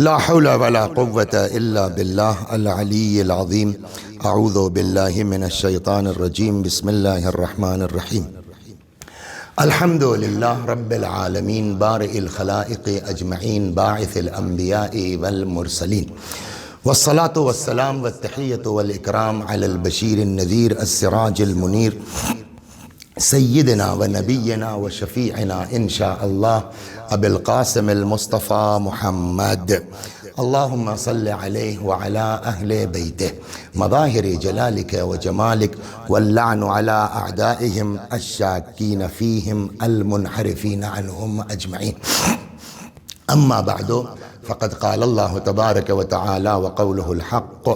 لا حول ولا قوة إلا بالله العلي العظيم. أعوذ بالله من الشيطان الرجيم. بسم الله الرحمن الرحيم. الحمد لله رب العالمين بارئ الخلائق أجمعين باعث الأنبياء والمرسلين، والصلاة والسلام والتحية والإكرام على البشير النذير السراج المنير سيدنا ونبينا وشفيعنا إن شاء الله أبي القاسم المصطفى محمد. اللهم صل عليه وعلى أهل بيته مظاهر جلالك وجمالك، واللعن على أعدائهم الشاكين فيهم المنحرفين عنهم أجمعين. أما بعد، فقد قال الله تبارك وتعالى وقوله الحق: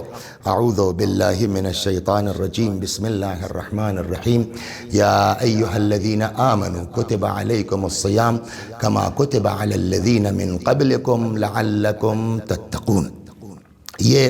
أعوذ بالله من الشيطان الرجيم. بسم الله الرحمن الرحيم. يا أيها الذين آمنوا كتب عليكم الصيام كما كتب على الذين من قبلكم لعلكم تتقون. یہ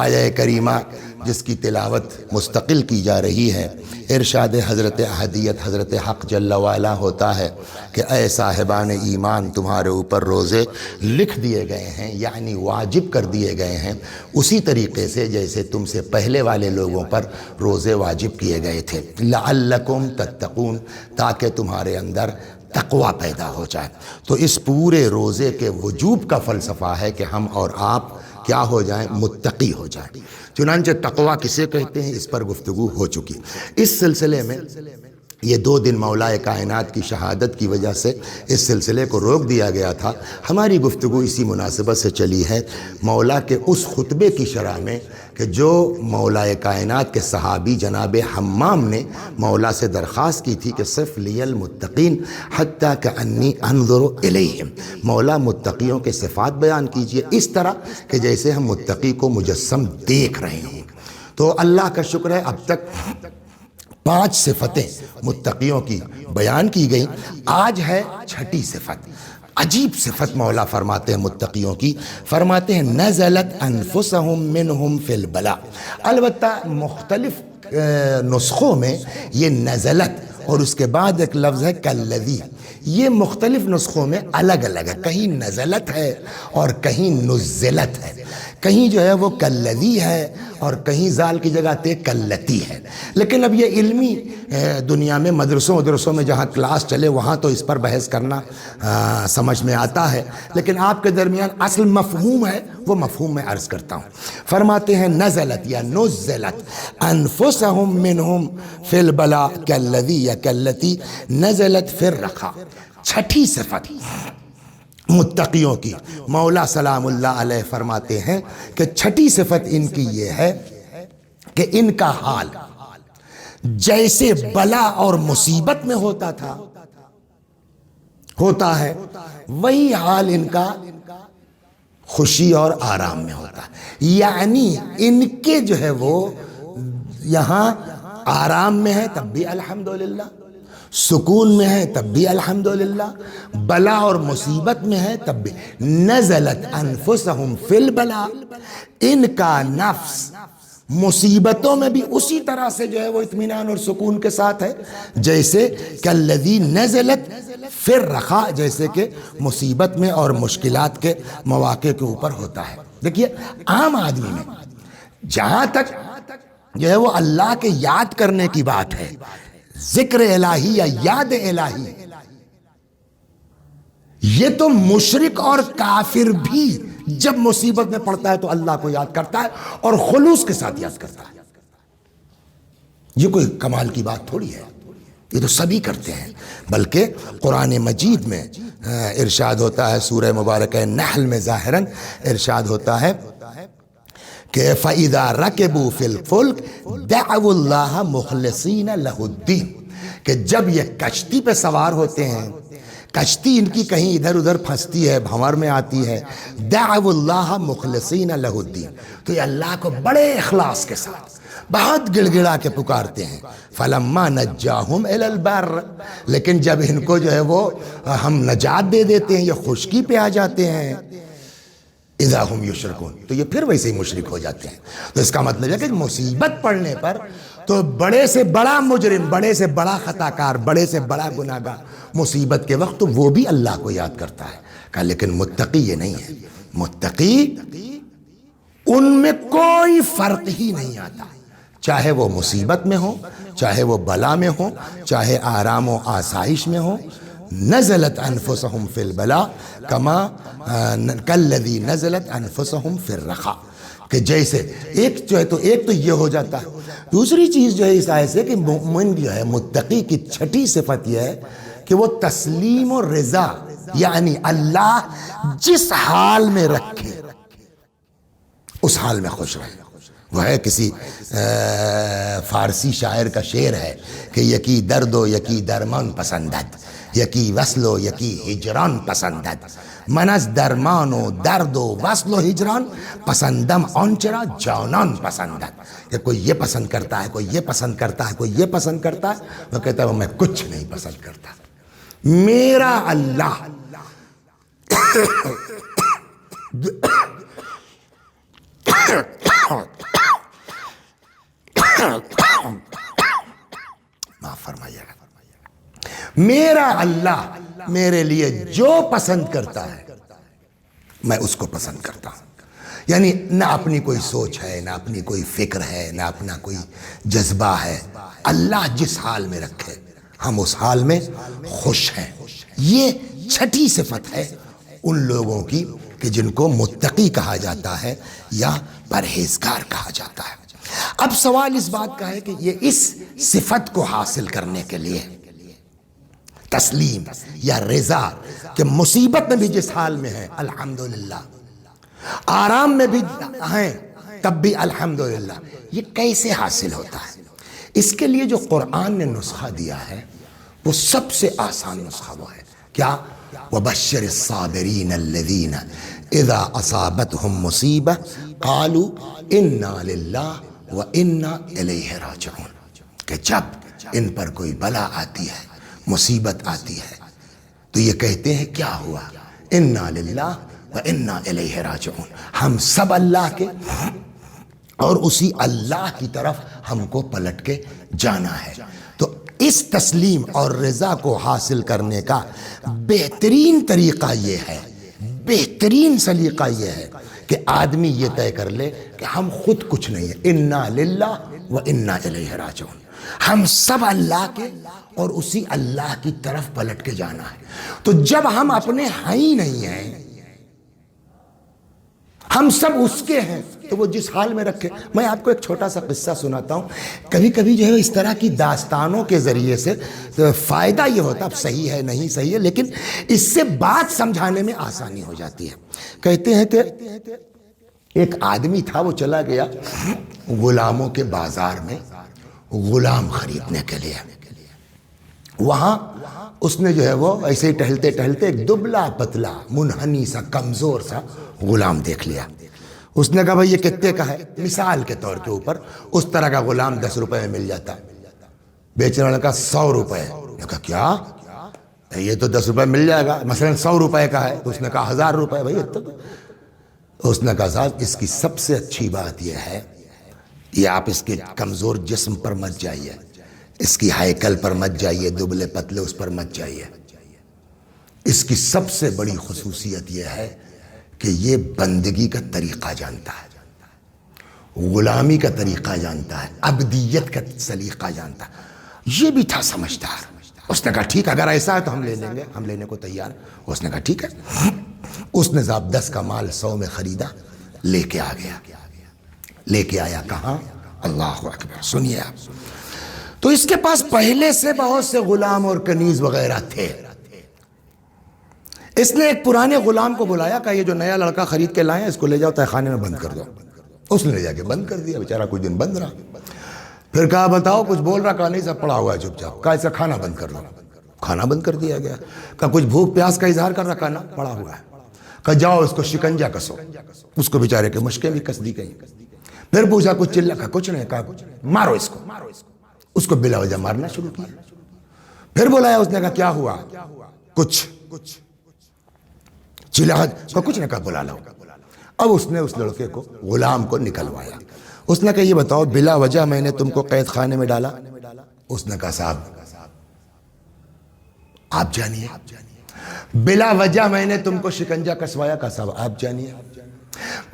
آیہ کریمہ جس کی تلاوت مستقل کی جا رہی ہے، ارشاد حضرت احدیت حضرت حق جل وعلا ہوتا ہے کہ اے صاحبان ایمان، تمہارے اوپر روزے لکھ دیے گئے ہیں، یعنی واجب کر دیے گئے ہیں، اسی طریقے سے جیسے تم سے پہلے والے لوگوں پر روزے واجب کیے گئے تھے، لعلکم تتقون، تاکہ تمہارے اندر تقوی پیدا ہو جائے۔ تو اس پورے روزے کے وجوب کا فلسفہ ہے کہ ہم اور آپ کیا ہو جائیں؟ متقی ہو جائیں۔ چنانچہ تقوی کسے کہتے ہیں، اس پر گفتگو ہو چکی۔ اس سلسلے میں یہ 2 دن مولا کائنات کی شہادت کی وجہ سے اس سلسلے کو روک دیا گیا تھا۔ ہماری گفتگو اسی مناسبت سے چلی ہے مولا کے اس خطبے کی شرح میں کہ جو مولا کائنات کے صحابی جناب حمام نے مولا سے درخواست کی تھی کہ صف لی المتقین حتیٰ کانی انظر الیہم، مولا متقیوں کے صفات بیان کیجئے اس طرح کہ جیسے ہم متقی کو مجسم دیکھ رہے ہوں۔ تو اللہ کا شکر ہے اب تک 5 صفتیں متقیوں کی بیان کی گئیں۔ آج ہے 6ٹھی صفت، عجیب صفت مولا فرماتے ہیں متقیوں کی، فرماتے ہیں نزلت انفسہم منہم فی البلاء۔ البتہ مختلف نسخوں میں یہ نزلت اور اس کے بعد ایک لفظ ہے کالذی، یہ مختلف نسخوں میں الگ الگ ہے، کہیں نزلت ہے اور کہیں نزلت ہے، کہیں جو ہے وہ کالذی ہے اور کہیں زال کی جگہ تے کلتی ہے۔ لیکن اب یہ علمی دنیا میں مدرسوں میں جہاں کلاس چلے وہاں تو اس پر بحث کرنا سمجھ میں آتا ہے، لیکن آپ کے درمیان اصل مفہوم ہے، وہ مفہوم میں عرض کرتا ہوں۔ فرماتے ہیں نزلت یا نزلت انفسہم منہم فی البلاء کالذی یا کاللتی نزلت فی الرخاء۔ 6ٹھی صفت متقیوں کی مولا سلام اللہ علیہ فرماتے ہیں کہ 6ٹھی صفت ان کی یہ ہے کہ ان کا حال جیسے بلا اور مصیبت میں ہوتا ہے وہی حال ان کا خوشی اور آرام میں ہوتا ہے، یعنی ان کے جو ہے وہ یہاں آرام میں ہے تب بھی الحمدللہ، سکون میں ہے تب بھی الحمدللہ، بلا اور مصیبت میں ہے تب بھی۔ نزلت انفسہم فی البلاء، ان کا نفس مصیبتوں میں بھی اسی طرح سے جو ہے وہ اطمینان اور سکون کے ساتھ ہے جیسے کالذی نزلت فی الرخاء، جیسے کہ مصیبت میں اور مشکلات کے مواقع کے اوپر ہوتا ہے۔ دیکھیے عام آدمی میں جہاں تک جو ہے وہ اللہ کے یاد کرنے کی بات ہے، ذکر الہی یا یاد الہی، یہ تو مشرک اور کافر بھی جب مصیبت میں پڑتا ہے تو اللہ کو یاد کرتا ہے اور خلوص کے ساتھ یاد کرتا ہے۔ یہ کوئی کمال کی بات تھوڑی ہے، یہ تو سبھی کرتے ہیں۔ بلکہ قرآن مجید میں ارشاد ہوتا ہے، سورہ مبارکہ نحل میں ظاہراً ارشاد ہوتا ہے کہ فَإِذَا رَكِبُوا فِي الْفُلْكِ دَعَوُا اللَّهَ مُخْلِصِينَ لَهُ الدِّينَ، کہ جب یہ کشتی پہ سوار ہوتے ہیں، کشتی ان کی کہیں ادھر ادھر پھنستی ہے، بھنور میں آتی ہے، دَعَوُا اللَّهَ مُخْلِصِينَ لَهُ الدِّينَ، تو یہ اللہ کو بڑے اخلاص کے ساتھ بہت گڑ گڑا کے پکارتے ہیں۔ فَلَمَّا نَجَّاهُمْ إِلَى الْبَرِّ، لیکن جب ان کو جو ہے وہ ہم نجات دے دیتے ہیں، یہ خشکی پہ آ جاتے ہیں، اذا ہم یشرکون، تو یہ پھر ویسے ہی مشرک ہو جاتے ہیں۔ تو اس کا مطلب ہے کہ مصیبت پڑنے پر تو بڑے سے بڑا مجرم، بڑے سے بڑا خطا کار، بڑے سے بڑا گناہگار مصیبت کے وقت تو وہ بھی اللہ کو یاد کرتا ہے۔ کہا لیکن متقی یہ نہیں ہے، متقی ان میں کوئی فرق ہی نہیں آتا، چاہے وہ مصیبت میں ہو، چاہے وہ بلا میں ہو، چاہے آرام و آسائش میں ہو. نزلت انفسهم فی البلاء کما کالذی نزلت انفسهم فی الرخاء. کہ جیسے ایک جو ہے تو یہ ہو جاتا ہے. دوسری چیز جو ہے اس آیت سے کہ مومن جو ہے متقی کی چھٹی صفت یہ ہے کہ وہ تسلیم و رضا، یعنی اللہ جس حال میں رکھے اس حال میں خوش رہے. وہ ہے کسی فارسی شاعر کا شعر ہے کہ یکی درد و یکی درمان پسندد، یکی وصل و یکی ہجران پسندد، من از درمان و درد و وصل و ہجران پسندم آنچرا جانان پسندد. کہ کوئی یہ پسند کرتا ہے، کوئی یہ پسند کرتا ہے، کوئی یہ پسند کرتا ہے. وہ کہتا ہے میں کچھ نہیں پسند کرتا. میرا اللہ معاف فرمائیے گا، میرا اللہ میرے لیے جو پسند کرتا ہے میں اس کو پسند کرتا ہوں. یعنی نہ اپنی کوئی سوچ ہے، نہ اپنی کوئی فکر ہے، نہ اپنا کوئی جذبہ ہے. اللہ جس حال میں رکھے ہم اس حال میں خوش ہیں. یہ چھٹی صفت ہے ان لوگوں کی کہ جن کو متقی کہا جاتا ہے یا پرہیزگار کہا جاتا ہے. اب سوال اس بات کا ہے کہ یہ اس صفت کو حاصل کرنے کے لیے تسلیم یا رضا کہ مصیبت میں بھی جس حال میں ہے الحمدللہ، آرام میں بھی ہیں تب بھی الحمدللہ، یہ کیسے حاصل ہوتا ہے؟ اس کے لیے جو قرآن نے نسخہ دیا ہے وہ سب سے آسان نسخہ وہ ہے. کیا؟ وَبَشِّرِ الصَّابِرِينَ الَّذِينَ اِذَا أَصَابَتْهُمْ مُصِيبَةٌ قَالُوا إِنَّا لِلَّهِ وَإِنَّا إِلَيْهِ رَاجِعُونَ. کہ جب ان پر کوئی بلا آتی ہے، مصیبت آتی ہے، تو یہ کہتے ہیں کیا ہوا؟ اِنَّا لِلَّهِ وَإِنَّا إِلَيْهِ رَاجِعُونَ. ہم سب اللہ کے اور اسی اللہ کی طرف ہم کو پلٹ کے جانا ہے. تو اس تسلیم اور رضا کو حاصل کرنے کا بہترین طریقہ یہ ہے، بہترین سلیقہ یہ ہے کہ آدمی یہ طے کر لے کہ ہم خود کچھ نہیں ہیں. اِنَّا لِلَّهِ وَإِنَّا إِلَيْهِ رَاجِعُونَ. ہم سب اللہ کے اور اسی اللہ کی طرف پلٹ کے جانا ہے. تو جب ہم اپنے ہیں ہی نہیں ہیں، ہم سب اس کے ہیں، تو وہ جس حال میں رکھے. میں آپ کو ایک چھوٹا سا قصہ سناتا ہوں. کبھی کبھی جو ہے اس طرح کی داستانوں کے ذریعے سے فائدہ یہ ہوتا، اب صحیح ہے نہیں صحیح ہے، لیکن اس سے بات سمجھانے میں آسانی ہو جاتی ہے. کہتے ہیں کہ ایک آدمی تھا، وہ چلا گیا غلاموں کے بازار میں غلام خریدنے کے لیے. وہاں اس نے جو ہے وہ ایسے ہی ٹہلتے ٹہلتے ایک دبلا پتلا منحنی سا کمزور سا غلام دیکھ لیا. اس نے کہا بھائی یہ کتنے کا ہے؟ مثال کے طور کے اوپر اس طرح کا غلام 10 روپے میں مل جاتا ہے. بیچنے والے کا 100 روپے. نے کہا کیا یہ تو 10 روپے مل جائے گا، مثلا 100 روپے کا ہے. تو اس نے کہا 1000 روپے. بھائی اس نے کہا صاحب اس کی سب سے اچھی بات یہ ہے، یہ آپ اس کے کمزور جسم پر مت جائیے، اس کی ہیکل پر مت جائیے، دبلے پتلے اس پر مت جائیے. اس کی سب سے بڑی خصوصیت یہ ہے کہ یہ بندگی کا طریقہ جانتا ہے، غلامی کا طریقہ جانتا ہے، عبدیت کا سلیقہ جانتا ہے. یہ بھی تھا سمجھدار. اس نے کہا ٹھیک اگر ایسا ہے تو ہم لے لیں گے، ہم لینے کو تیار. اس نے کہا ٹھیک ہے. اس نے ضابط 10 کا مال 100 میں خریدا، لے کے آ گیا. لے کے آیا کہاں؟ اللہ اکبر. سنیے آپ، تو اس کے پاس پہلے سے بہت سے غلام اور کنیز وغیرہ تھے. اس نے ایک پرانے غلام کو بلایا، کہا یہ جو نیا لڑکا خرید کے لائے اس کو لے جاؤ تہ خانے میں بند کر دو. اس نے لے جا کے بند کر دیا. بیچارہ کچھ دن بند رہا. پھر کہا بتاؤ کچھ بول رہا؟ کہا نہیں سب پڑا ہوا ہے چپ چاپ. کہا اس کا کھانا بند کر دو. کھانا بند کر دیا گیا. کہا کچھ بھوک پیاس کا اظہار کر رہا؟ کہا نا پڑا ہوا ہے. کہا جاؤ اس کو شکنجا کسو. اس کو بیچارے کے مشکیں بھی کس دی گئی. پھر پوچھا کچھ چلا؟ کہا کچھ نہیں. کہا مارو اس کو. اس کو بلا وجہ مارنا شروع کیا. پھر بلایا. اس نے کہا کیا ہوا؟ کچھ چلا؟ کچھ نہیں. کہا بلا لاؤ. اب اس نے اس لڑکے کو غلام کو نکلوایا. اس نے کہا یہ بتاؤ بلا وجہ میں نے تم کو قید خانے میں ڈالا؟ اس نے کہا صاحب آپ جانیے. بلا وجہ میں نے تم کو شکنجہ کسوایا کا سب آپ جانیے،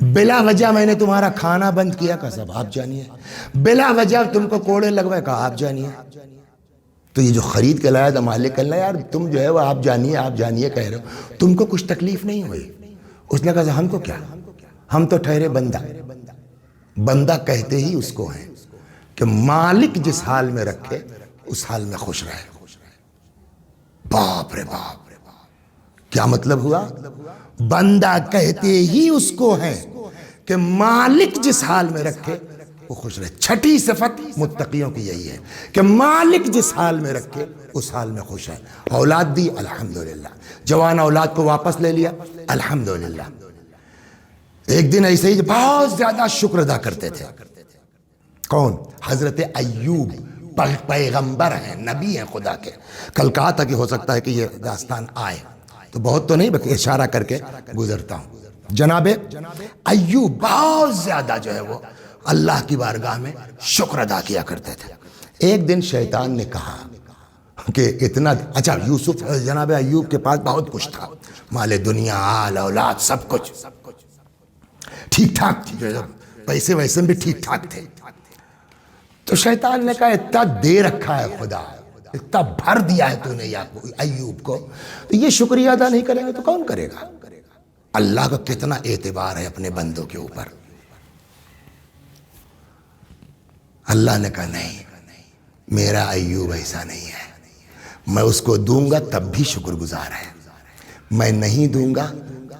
بلا وجہ میں نے تمہارا کھانا بند کیا کا سب آپ جانیے، بلا وجہ تم کو کوڑے لگوائے کا آپ جانیے۔ تو یہ جو خرید کے لایا تھا مالک اللہ، یار تم جو ہے وہ آپ جانیے کہہ رہے ہو، تم کو کچھ تکلیف نہیں ہوئی؟ اس نے کہا ہم کو کیا، ہم تو ٹھہرے بندہ۔ بندہ کہتے ہی اس کو ہیں کہ مالک جس حال میں رکھے اس حال میں خوش رہے۔ باپ رے باپ، کیا مطلب ہوا؟ بندہ کہتے ہی اس کو ہے کہ مالک جس حال میں رکھے وہ خوش رہے۔ چھٹی صفت متقیوں کی یہی ہے کہ مالک جس حال میں رکھے اس حال میں خوش ہے۔ اولاد دی الحمدللہ، جوان اولاد کو واپس لے لیا الحمدللہ۔ ایک دن ایسے ہی بہت زیادہ شکر ادا کرتے تھے۔ کون؟ حضرت ایوب، پیغمبر ہیں، نبی ہیں خدا کے۔ کل کہا تھا کہ ہو سکتا ہے کہ یہ داستان آئے، تو بہت تو نہیں بلکہ اشارہ کر کے گزرتا ہوں۔ جناب ایوب بہت زیادہ جو ہے وہ اللہ کی بارگاہ میں شکر ادا کیا کرتے تھے۔ ایک دن شیطان نے کہا کہ اتنا اچھا، یوسف جناب ایوب کے پاس بہت کچھ تھا، مال دنیا، آل اولاد، سب کچھ ٹھیک ٹھاک، پیسے ویسے بھی ٹھیک ٹھاک تھے۔ تو شیطان نے کہا اتنا دے رکھا ہے خدا، اتنا بھر دیا ہے تو نے ایوب کو، تو یہ شکریہ ادا نہیں کریں گے تو کون کرے گا؟ اللہ کا کتنا اعتبار ہے اپنے بندوں کے اوپر۔ اللہ نے کہا نہیں، میرا ایوب ایسا نہیں ہے، میں اس کو دوں گا تب بھی شکر گزار ہے، میں نہیں دوں گا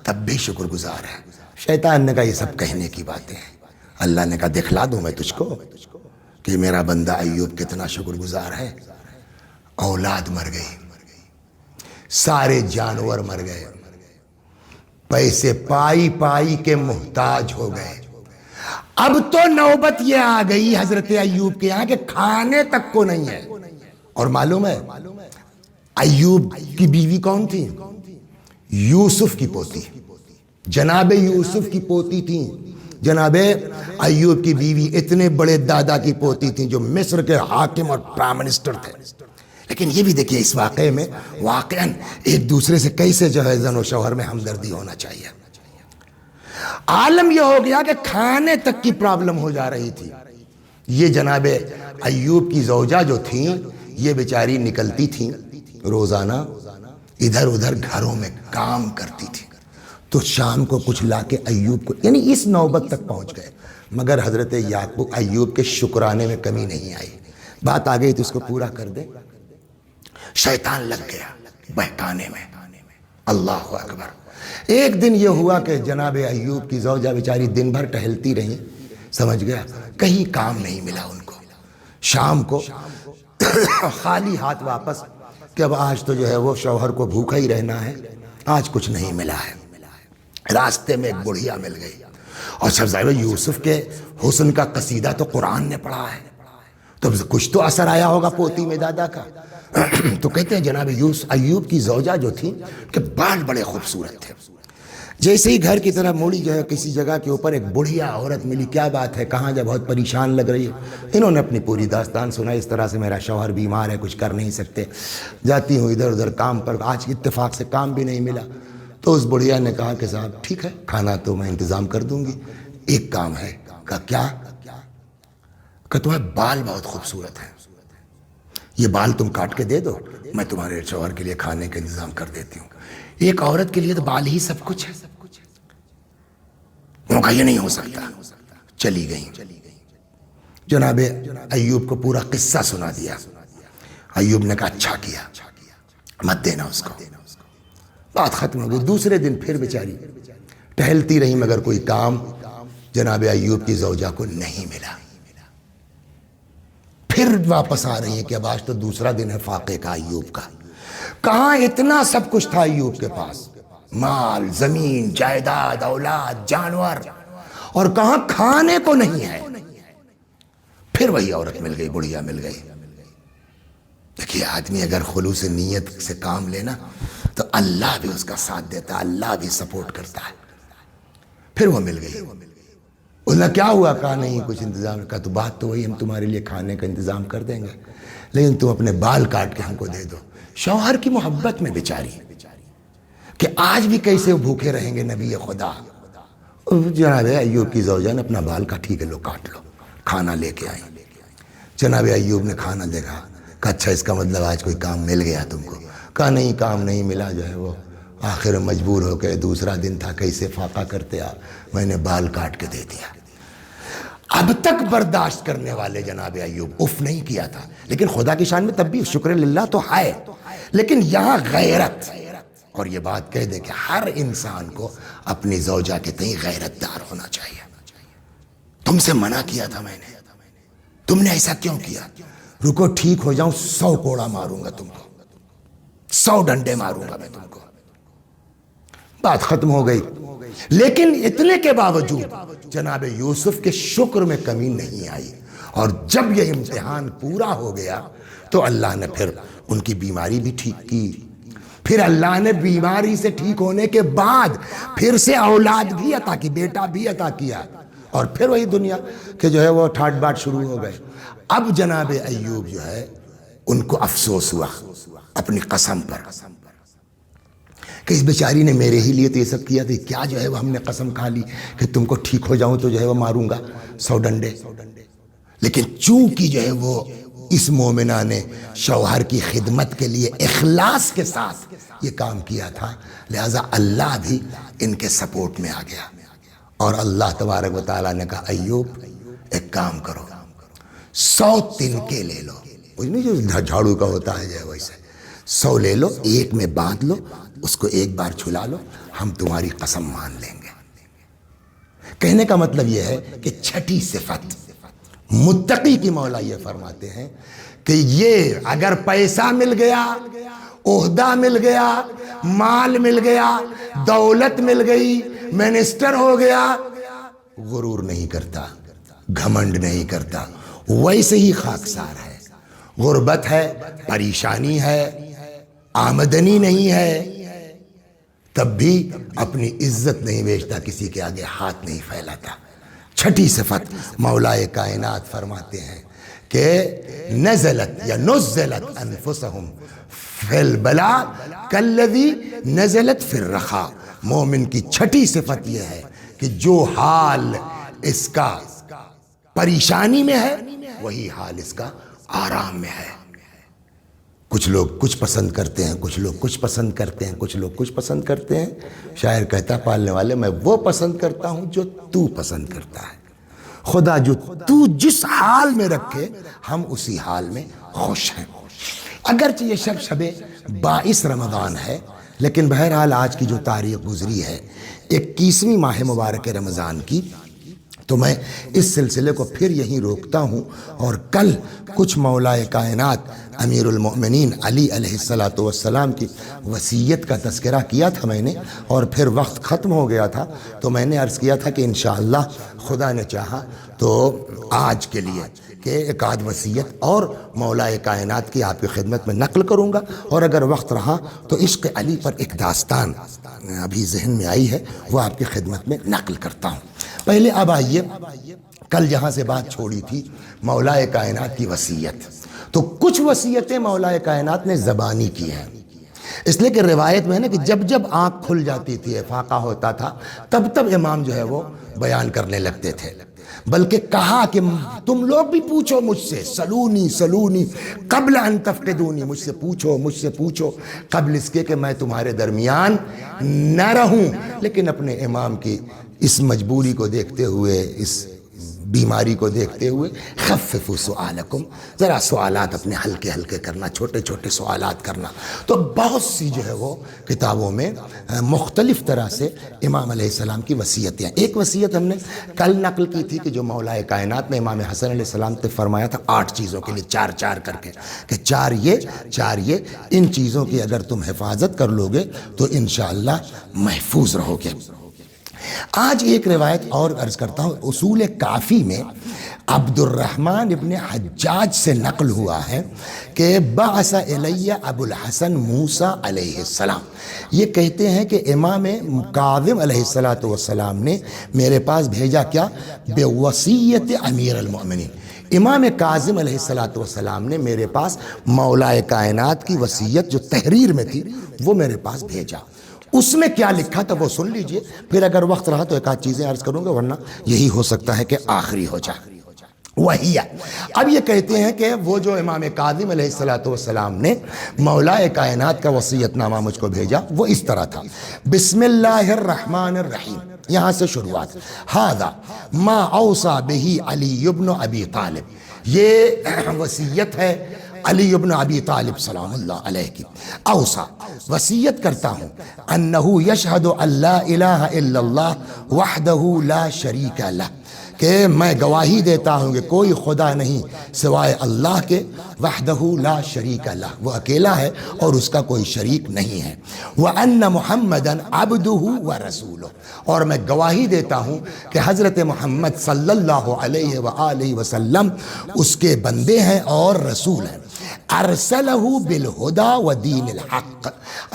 تب بھی شکر گزار ہے۔ شیطان نے کہا یہ سب کہنے کی باتیں ہیں۔ اللہ نے کہا دکھلا دوں میں تجھ کو کہ میرا بندہ ایوب کتنا شکر گزار ہے۔ اولاد مر گئی، سارے جانور مر گئے، پیسے پائی پائی کے محتاج ہو گئے۔ اب تو نوبت یہ آ گئی حضرت ایوب کے یہاں کہ کھانے تک کو نہیں ہے۔ اور معلوم ہے ایوب کی بیوی کون تھی؟ یوسف کی پوتی، جناب یوسف کی پوتی تھی۔ جناب ایوب کی بیوی اتنے بڑے دادا کی پوتی تھی جو مصر کے حاکم اور پرائم منسٹر تھے۔ لیکن یہ بھی دیکھیے اس واقعے میں واقعاً ایک دوسرے سے کیسے جو ہے زن و شوہر میں ہمدردی ہونا چاہیے۔ عالم یہ ہو گیا کہ کھانے تک کی پرابلم ہو جا رہی تھی۔ یہ جناب ایوب کی زوجہ جو تھیں یہ بیچاری نکلتی تھیں روزانہ ادھر ادھر گھروں میں کام کرتی تھی، تو شام کو کچھ لا کے ایوب کو، یعنی اس نوبت تک پہنچ گئے۔ مگر حضرت یعقوب ایوب کے شکرانے میں کمی نہیں آئی۔ بات آ گئی تو اس کو پورا کر دے، شیطان لگ گیا بہکانے میں۔ اللہ اکبر۔ ایک دن یہ ہوا کہ جناب ایوب کی زوجہ بیچاری دن بھر ٹہلتی رہی، سمجھ گیا کہیں کام نہیں ملا ان کو، شام کو خالی ہاتھ واپس کہ اب آج تو جو ہے وہ شوہر کو بھوکا ہی رہنا ہے، آج کچھ نہیں ملا ہے۔ راستے میں ایک بڑھیا مل گئی، اور سب ظاہر یوسف کے حسن کا قصیدہ تو قرآن نے پڑھا ہے، تو کچھ تو اثر آیا ہوگا پوتی میں دادا کا۔ تو کہتے ہیں جناب ایوب کی زوجہ جو تھی کہ بال بڑے خوبصورت تھے، جیسے ہی گھر کی طرف موڑی جو ہے کسی جگہ کے اوپر ایک بڑھیا عورت ملی، کیا بات ہے کہاں جا، بہت پریشان لگ رہی ہے۔ انہوں نے اپنی پوری داستان سنا، اس طرح سے میرا شوہر بیمار ہے، کچھ کر نہیں سکتے، جاتی ہوں ادھر ادھر کام پر، آج اتفاق سے کام بھی نہیں ملا۔ تو اس بڑھیا نے کہا کہ صاحب ٹھیک ہے کھانا تو میں انتظام کر دوں گی، ایک کام ہے۔ کہا کیا؟ کہ تمہارے بال بہت خوبصورت ہیں، یہ بال تم کاٹ کے دے دو، میں تمہارے شوہر کے لیے کھانے کا انتظام کر دیتی ہوں۔ ایک عورت کے لیے تو بال ہی سب کچھ ہے۔ انہوں نے کہا یہ نہیں ہو سکتا، چلی گئیں۔ جناب ایوب کو پورا قصہ سنا دیا۔ ایوب نے کہا اچھا کیا، مت دینا اس کو۔ بات ختم ہو گئی۔ دوسرے دن پھر بیچاری ٹہلتی رہی، مگر کوئی کام جناب ایوب کی زوجہ کو نہیں ملا۔ پھر واپس آ رہی ہیں کہ اب آج تو دوسرا دن ہے فاقے کا ایوب کا۔ کہاں اتنا سب کچھ تھا ایوب کے پاس، مال، زمین، جائیداد، اولاد، جانور، اور کہاں کھانے کو نہیں ہے۔ پھر وہی عورت مل گئی، بڑھیا مل گئی۔ دیکھیے آدمی اگر خلوص نیت سے کام لینا تو اللہ بھی اس کا ساتھ دیتا ہے، اللہ بھی سپورٹ کرتا ہے۔ پھر وہ مل گئی۔ اس نے کیا ہوا؟ کہا نہیں کچھ انتظام کا، تو بات تو وہی، ہم تمہارے لیے کھانے کا انتظام کر دیں گے، لیکن تم اپنے بال کاٹ کے ہم کو دے دو۔ شوہر کی محبت میں بیچاری کہ آج بھی کیسے بھوکے رہیں گے نبی خدا. جناب ایوب کی زوجہ نے اپنا بال کا ٹھیک ہے لو کاٹ لو، کھانا لے کے آئی. جناب ایوب نے کھانا دیکھا، کہا اچھا اس کا مطلب آج کوئی کام مل گیا تم کو. کہا نہیں کام نہیں ملا، جو ہے وہ آخر مجبور ہو کے، دوسرا دن تھا کیسے فاقہ کرتے میں نے بال کاٹ کے دے دیا. اب تک برداشت کرنے والے جناب ایوب اف نہیں کیا تھا، لیکن خدا کی شان میں تب بھی شکر للہ تو ہے، لیکن یہاں غیرت. اور یہ بات کہہ دے کہ ہر انسان کو اپنی زوجہ کے تئیں غیرت دار ہونا چاہیے. تم سے منع کیا تھا میں نے، تم نے ایسا کیوں کیا؟ رکو ٹھیک ہو جاؤں 100 کوڑا ماروں گا تم کو، 100 ڈنڈے ماروں گا میں تم کو. بات ختم ہو گئی. لیکن اتنے کے باوجود جناب یوسف کے شکر میں کمی نہیں آئی، اور جب یہ امتحان پورا ہو گیا تو اللہ نے پھر ان کی بیماری بھی ٹھیک کی. پھر اللہ نے بیماری سے ٹھیک ہونے کے بعد پھر سے اولاد بھی عطا کی، بیٹا بھی عطا کیا، اور پھر وہی دنیا کہ جو ہے وہ ٹھاٹ باٹ شروع ہو گئے. اب جناب ایوب جو ہے ان کو افسوس ہوا اپنی قسم پر کہ اس بیچاری نے میرے ہی لیے تو یہ سب کیا تھا، کیا جو ہے وہ ہم نے قسم کھا لی کہ تم کو ٹھیک ہو جاؤں تو جو ہے وہ ماروں گا 100 ڈنڈے. لیکن چونکہ جو ہے وہ اس مومنہ نے شوہر کی خدمت کے لیے اخلاص کے ساتھ یہ کام کیا تھا، لہذا اللہ بھی ان کے سپورٹ میں آ گیا. اور اللہ تبارک و تعالیٰ نے کہا ایوب ایک کام کرو، 100 تنکے لے لو، کچھ نہیں جو جھاڑو کا ہوتا ہے جو ویسے 100 لے لو، ایک میں باندھ لو، اس کو ایک بار چھلا لو، ہم تمہاری قسم مان لیں گے. کہنے کا مطلب یہ ہے کہ چھٹی صفت متقی کی مولا یہ فرماتے ہیں کہ یہ اگر پیسہ مل گیا، عہدہ مل گیا، مال مل گیا، دولت مل گئی، منسٹر ہو گیا، غرور نہیں کرتا، گھمنڈ نہیں کرتا، ویسے ہی خاکسار ہے. غربت ہے، پریشانی ہے، آمدنی نہیں ہے، تب بھی اپنی عزت نہیں بیچتا، کسی کے آگے ہاتھ نہیں پھیلاتا. چھٹی صفت مولائے کائنات فرماتے ہیں کہ نزلت یا نزلت انفسہم فی البلاء کالذی نزلت فی الرخاء. مومن کی چھٹی صفت یہ ہے کہ جو حال اس کا پریشانی میں ہے وہی حال اس کا آرام میں ہے. کچھ لوگ کچھ پسند کرتے ہیں، کچھ لوگ کچھ پسند کرتے ہیں، کچھ لوگ کچھ پسند کرتے ہیں. شاعر کہتا پالنے والے میں وہ پسند کرتا ہوں جو تو پسند کرتا ہے. خدا جو تو جس حال میں رکھے ہم اسی حال میں خوش ہیں. اگرچہ یہ شب 22 رمضان ہے، لیکن بہرحال آج کی جو تاریخ گزری ہے 21ویں ماہ مبارک رمضان کی، تو میں اس سلسلے کو پھر یہیں روکتا ہوں. اور کل کچھ مولائے کائنات امیر المؤمنین علی علیہ السلام کی وصیت کا تذکرہ کیا تھا میں نے، اور پھر وقت ختم ہو گیا تھا، تو میں نے عرض کیا تھا کہ انشاءاللہ خدا نے چاہا تو آج کے لیے کہ ایک آدھ وصیت اور مولائے کائنات کی آپ کی خدمت میں نقل کروں گا، اور اگر وقت رہا تو عشق علی پر ایک داستان ابھی ذہن میں آئی ہے، وہ آپ کی خدمت میں نقل کرتا ہوں. پہلے اب آئیے، کل جہاں سے بات چھوڑی تھی مولائے کائنات کی وصیت، تو کچھ وصیتیں مولائے کائنات نے زبانی کی ہیں. اس لیے کہ روایت میں ہے نا کہ جب جب آنکھ کھل جاتی تھی، افاقہ ہوتا تھا، تب تب امام جو ہے وہ بیان کرنے لگتے تھے. بلکہ کہا کہ تم لوگ بھی پوچھو مجھ سے، سلونی قبل ان تفقدونی، مجھ سے پوچھو قبل اس کے کہ میں تمہارے درمیان نہ رہوں. لیکن اپنے امام کی اس مجبوری کو دیکھتے ہوئے، اس بیماری کو دیکھتے ہوئے، خففوا سؤالکم، ذرا سوالات اپنے ہلکے ہلکے کرنا، چھوٹے چھوٹے سوالات کرنا. تو بہت سی جو ہے وہ کتابوں میں مختلف طرح سے امام علیہ السلام کی وصیتیں ہیں. ایک وصیت ہم نے کل نقل کی تھی کہ جو مولائے کائنات نے امام حسن علیہ السلام نے فرمایا تھا 8 چیزوں کے لیے، 4 کر کے، کہ 4 یہ ان چیزوں کی اگر تم حفاظت کر لو گے تو انشاءاللہ محفوظ رہو گے. آج ایک روایت اور عرض کرتا ہوں. اصول کافی میں عبد الرحمن ابن حجاج سے نقل ہوا ہے کہ بعث الی ابو الحسن موسیٰ علیہ السلام، یہ کہتے ہیں کہ امام کاظم علیہ السلام نے میرے پاس بھیجا کیا؟ بوصیت امیر المؤمنین. امام کاظم علیہ السلام نے میرے پاس مولائے کائنات کی وصیت جو تحریر میں تھی وہ میرے پاس بھیجا. اس میں کیا لکھا تھا وہ سن لیجئے، پھر اگر وقت رہا تو ایک آدھ چیزیں عرض کروں گا، ورنہ یہی ہو سکتا ہے کہ آخری ہو جائے۔ وہی ہے، اب یہ کہتے ہیں کہ وہ جو امام کاظم علیہ السلام نے مولا کائنات کا وصیت نامہ مجھ کو بھیجا، وہ اس طرح تھا: بسم اللہ الرحمن الرحیم، یہاں سے شروعات، ھذا ما اوصى به علی بن ابی طالب، یہ وصیت ہے علی بن ابی طالب سلام اللہ علیہ کی۔ اوصا، وصیت کرتا ہوں، انہ یشہد ان لا الہ الا اللہ وحدہ لا شریک لہ، کہ میں گواہی دیتا ہوں کہ کوئی خدا نہیں سوائے اللہ کے، وحدہ لا شریک لہ، وہ اکیلا ہے اور اس کا کوئی شریک نہیں ہے، وَأَنَّ مُحَمَّدًا عَبْدُهُ وَرَسُولُهُ، اور میں گواہی دیتا ہوں کہ حضرت محمد صلی اللہ علیہ وآلہ وسلم اس کے بندے ہیں اور رسول ہیں۔ ارسلہ بالہدی ودین الحق،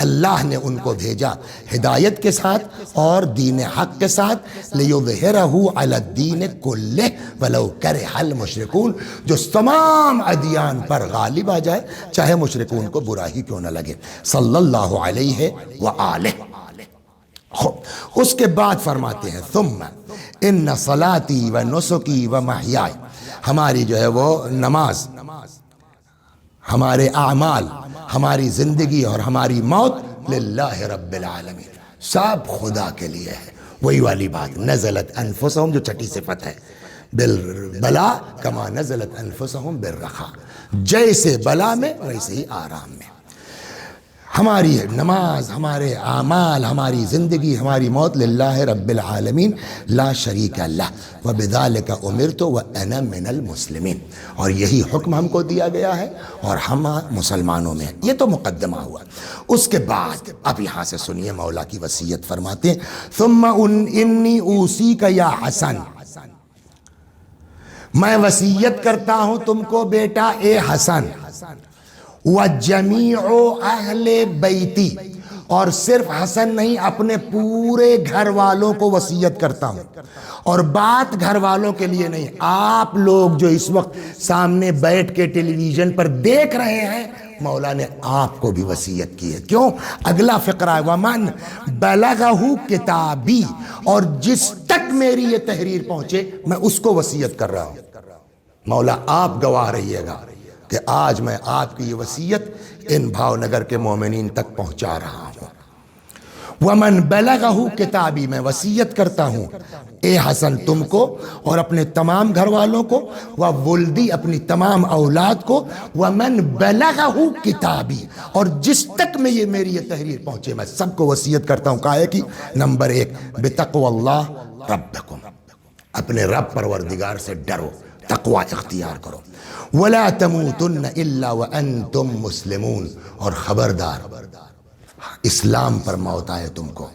اللہ نے ان کو بھیجا ہدایت کے ساتھ اور دین حق کے ساتھ، لیظہرہ علی الدین کلہ ولو کرہ المشرکون، جو تمام ادیان پر غالب آ جائے چاہے مشرکون کو برا ہی کیوں نہ لگے، صلی اللہ علیہ وآلہ۔ اس کے بعد فرماتے ہیں ثم ان صلاتی و نسکی و محیائی، ہماری جو ہے وہ نماز، ہمارے اعمال، ہماری زندگی اور ہماری موت للہ رب العالمین، سب خدا کے لیے ہے۔ وہی والی بات، نزلت انفسہم، جو چھٹی صفت ہے، بالبلا کما نزلت انفسہم بالرخاء، جیسے بلا میں ویسے ہی آرام میں۔ ہماری نماز، ہمارے اعمال، ہماری زندگی، ہماری موت للہ رب العالمین لا شریک لہ، وبذالک امرت وانا من المسلمین، اور یہی حکم ہم کو دیا گیا ہے اور ہم مسلمانوں میں ہیں۔ یہ تو مقدمہ ہوا۔ اس کے بعد اب یہاں سے سنیے مولا کی وصیت، فرماتے ہیں ثم انی اوصیک یا حسن، میں وصیت کرتا ہوں تم کو بیٹا اے حسن، وَجَمِيعُ أَهْلِ بَيْتِ، اور صرف حسن نہیں، اپنے پورے گھر والوں کو وصیت کرتا ہوں، اور بات گھر والوں کے لیے نہیں، آپ لوگ جو اس وقت سامنے بیٹھ کے ٹیلی ویژن پر دیکھ رہے ہیں، مولا نے آپ کو بھی وصیت کی ہے۔ کیوں؟ اگلا فقرہ ہے وَمَنْ بَلَغَهُ کتابی، اور جس تک میری یہ تحریر پہنچے میں اس کو وصیت کر رہا ہوں۔ مولا آپ گواہ رہیے گا کہ آج میں آپ کی یہ وصیت ان بھاؤ نگر کے مومنین تک پہنچا رہا ہوں۔ وَمَنْ بَلَغَهُ کتابی، میں وصیت کرتا ہوں اے حسن تم کو اور اپنے تمام گھر والوں کو، وَوَلْدِي، اپنی تمام اولاد کو، وَمَنْ بَلَغَهُ کتابی، اور جس تک میں یہ میری یہ تحریر پہنچے میں سب کو وصیت کرتا ہوں۔ کہا ہے کہ نمبر 1 بِتَقْوَ اللَّهِ رَبَّكُمْ، اپنے رب پروردگار سے ڈرو، تقوی اختیار کرو، وَلَا تَمُوتُنَّ إِلَّا وَأَنْتُمْ مُسْلِمُونَ، اور خبردار اسلام پر موت آئے تم کو،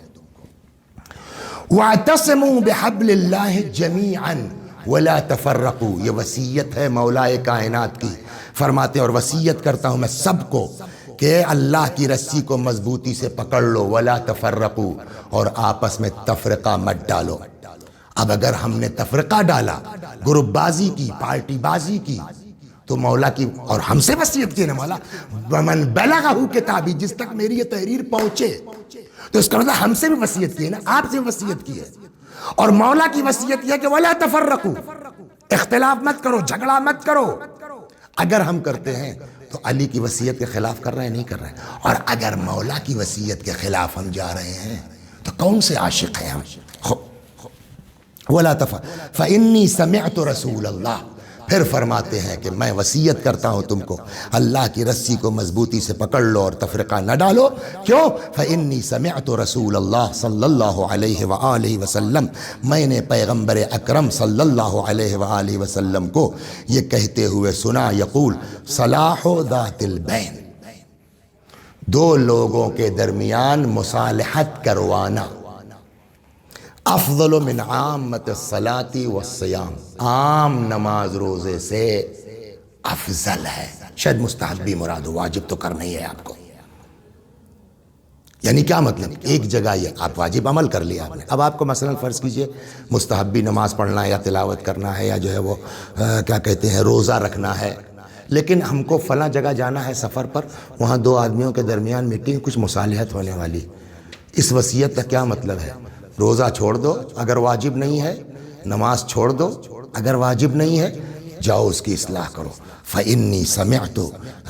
وَاعْتَصِمُوا بِحَبْلِ اللَّهِ جَمِيعًا وَلَا تَفَرَّقُوا، یہ وصیت ہے مولا کائنات کی، فرماتے ہیں اور وصیت کرتا ہوں میں سب کو کہ اللہ کی رسی کو مضبوطی سے پکڑ لو، وَلَا تَفَرَّقُوا، اور آپس میں تفرقہ مت ڈالو۔ اب اگر ہم نے تفرقہ ڈالا، گروپ بازی کی، پارٹی بازی کی، تو مولا کی اور ہم سے وصیت کی نا مولا وَمَنْ بَلَغَهُ کتابی، جس تک میری یہ تحریر پہنچے، تو اس کا مطلب ہم سے بھی وصیت کی ہے نا، آپ سے وصیت کی ہے، اور مولا کی وصیت یہ ہے کہ وَلَا تَفَرَّقُوا، اختلاف مت کرو، جھگڑا مت کرو۔ اگر ہم کرتے ہیں تو علی کی وصیت کے خلاف کر رہے ہیں، نہیں کر رہے ہیں، اور اگر مولا کی وصیت کے خلاف ہم جا رہے ہیں تو کون سے عاشق ہیں ہم؟ وَلَا تَفَرَّقُوا فَإِنِّي سَمِعْتُ رَسُولَ اللَّهِ، پھر فرماتے ہیں کہ میں وصیت کرتا ہوں تم کو اللہ کی رسی کو مضبوطی سے پکڑ لو اور تفرقہ نہ ڈالو۔ کیوں؟ فَإِنِّي سَمِعْتُ رَسُولَ اللَّهِ صلی اللہ علیہ وآلہ وسلم، میں نے پیغمبر اکرم صلی اللہ علیہ وآلہ وسلم کو یہ کہتے ہوئے سنا، یقول صلاح ذات البین، دو لوگوں کے درمیان مصالحت کروانا، افضل من عامت الصلاة والصیام، عام نماز روزے سے افضل ہے۔ شاید مستحب بھی مراد ہو، واجب تو کرنا ہی ہے آپ کو۔ یعنی کیا مطلب؟ ایک جگہ یہ آپ واجب عمل کر لیا آپ نے، اب آپ کو مثلا فرض کیجئے مستحبی نماز پڑھنا ہے یا تلاوت کرنا ہے یا جو ہے وہ کیا کہتے ہیں روزہ رکھنا ہے، لیکن ہم کو فلاں جگہ جانا ہے سفر پر، وہاں دو آدمیوں کے درمیان میٹنگ، کچھ مصالحت ہونے والی، اس وصیت کا کیا مطلب ہے؟ روزہ چھوڑ دو اگر واجب نہیں ہے، نماز چھوڑ دو اگر واجب نہیں ہے، جاؤ اس کی اصلاح کرو۔ فإنی سمعت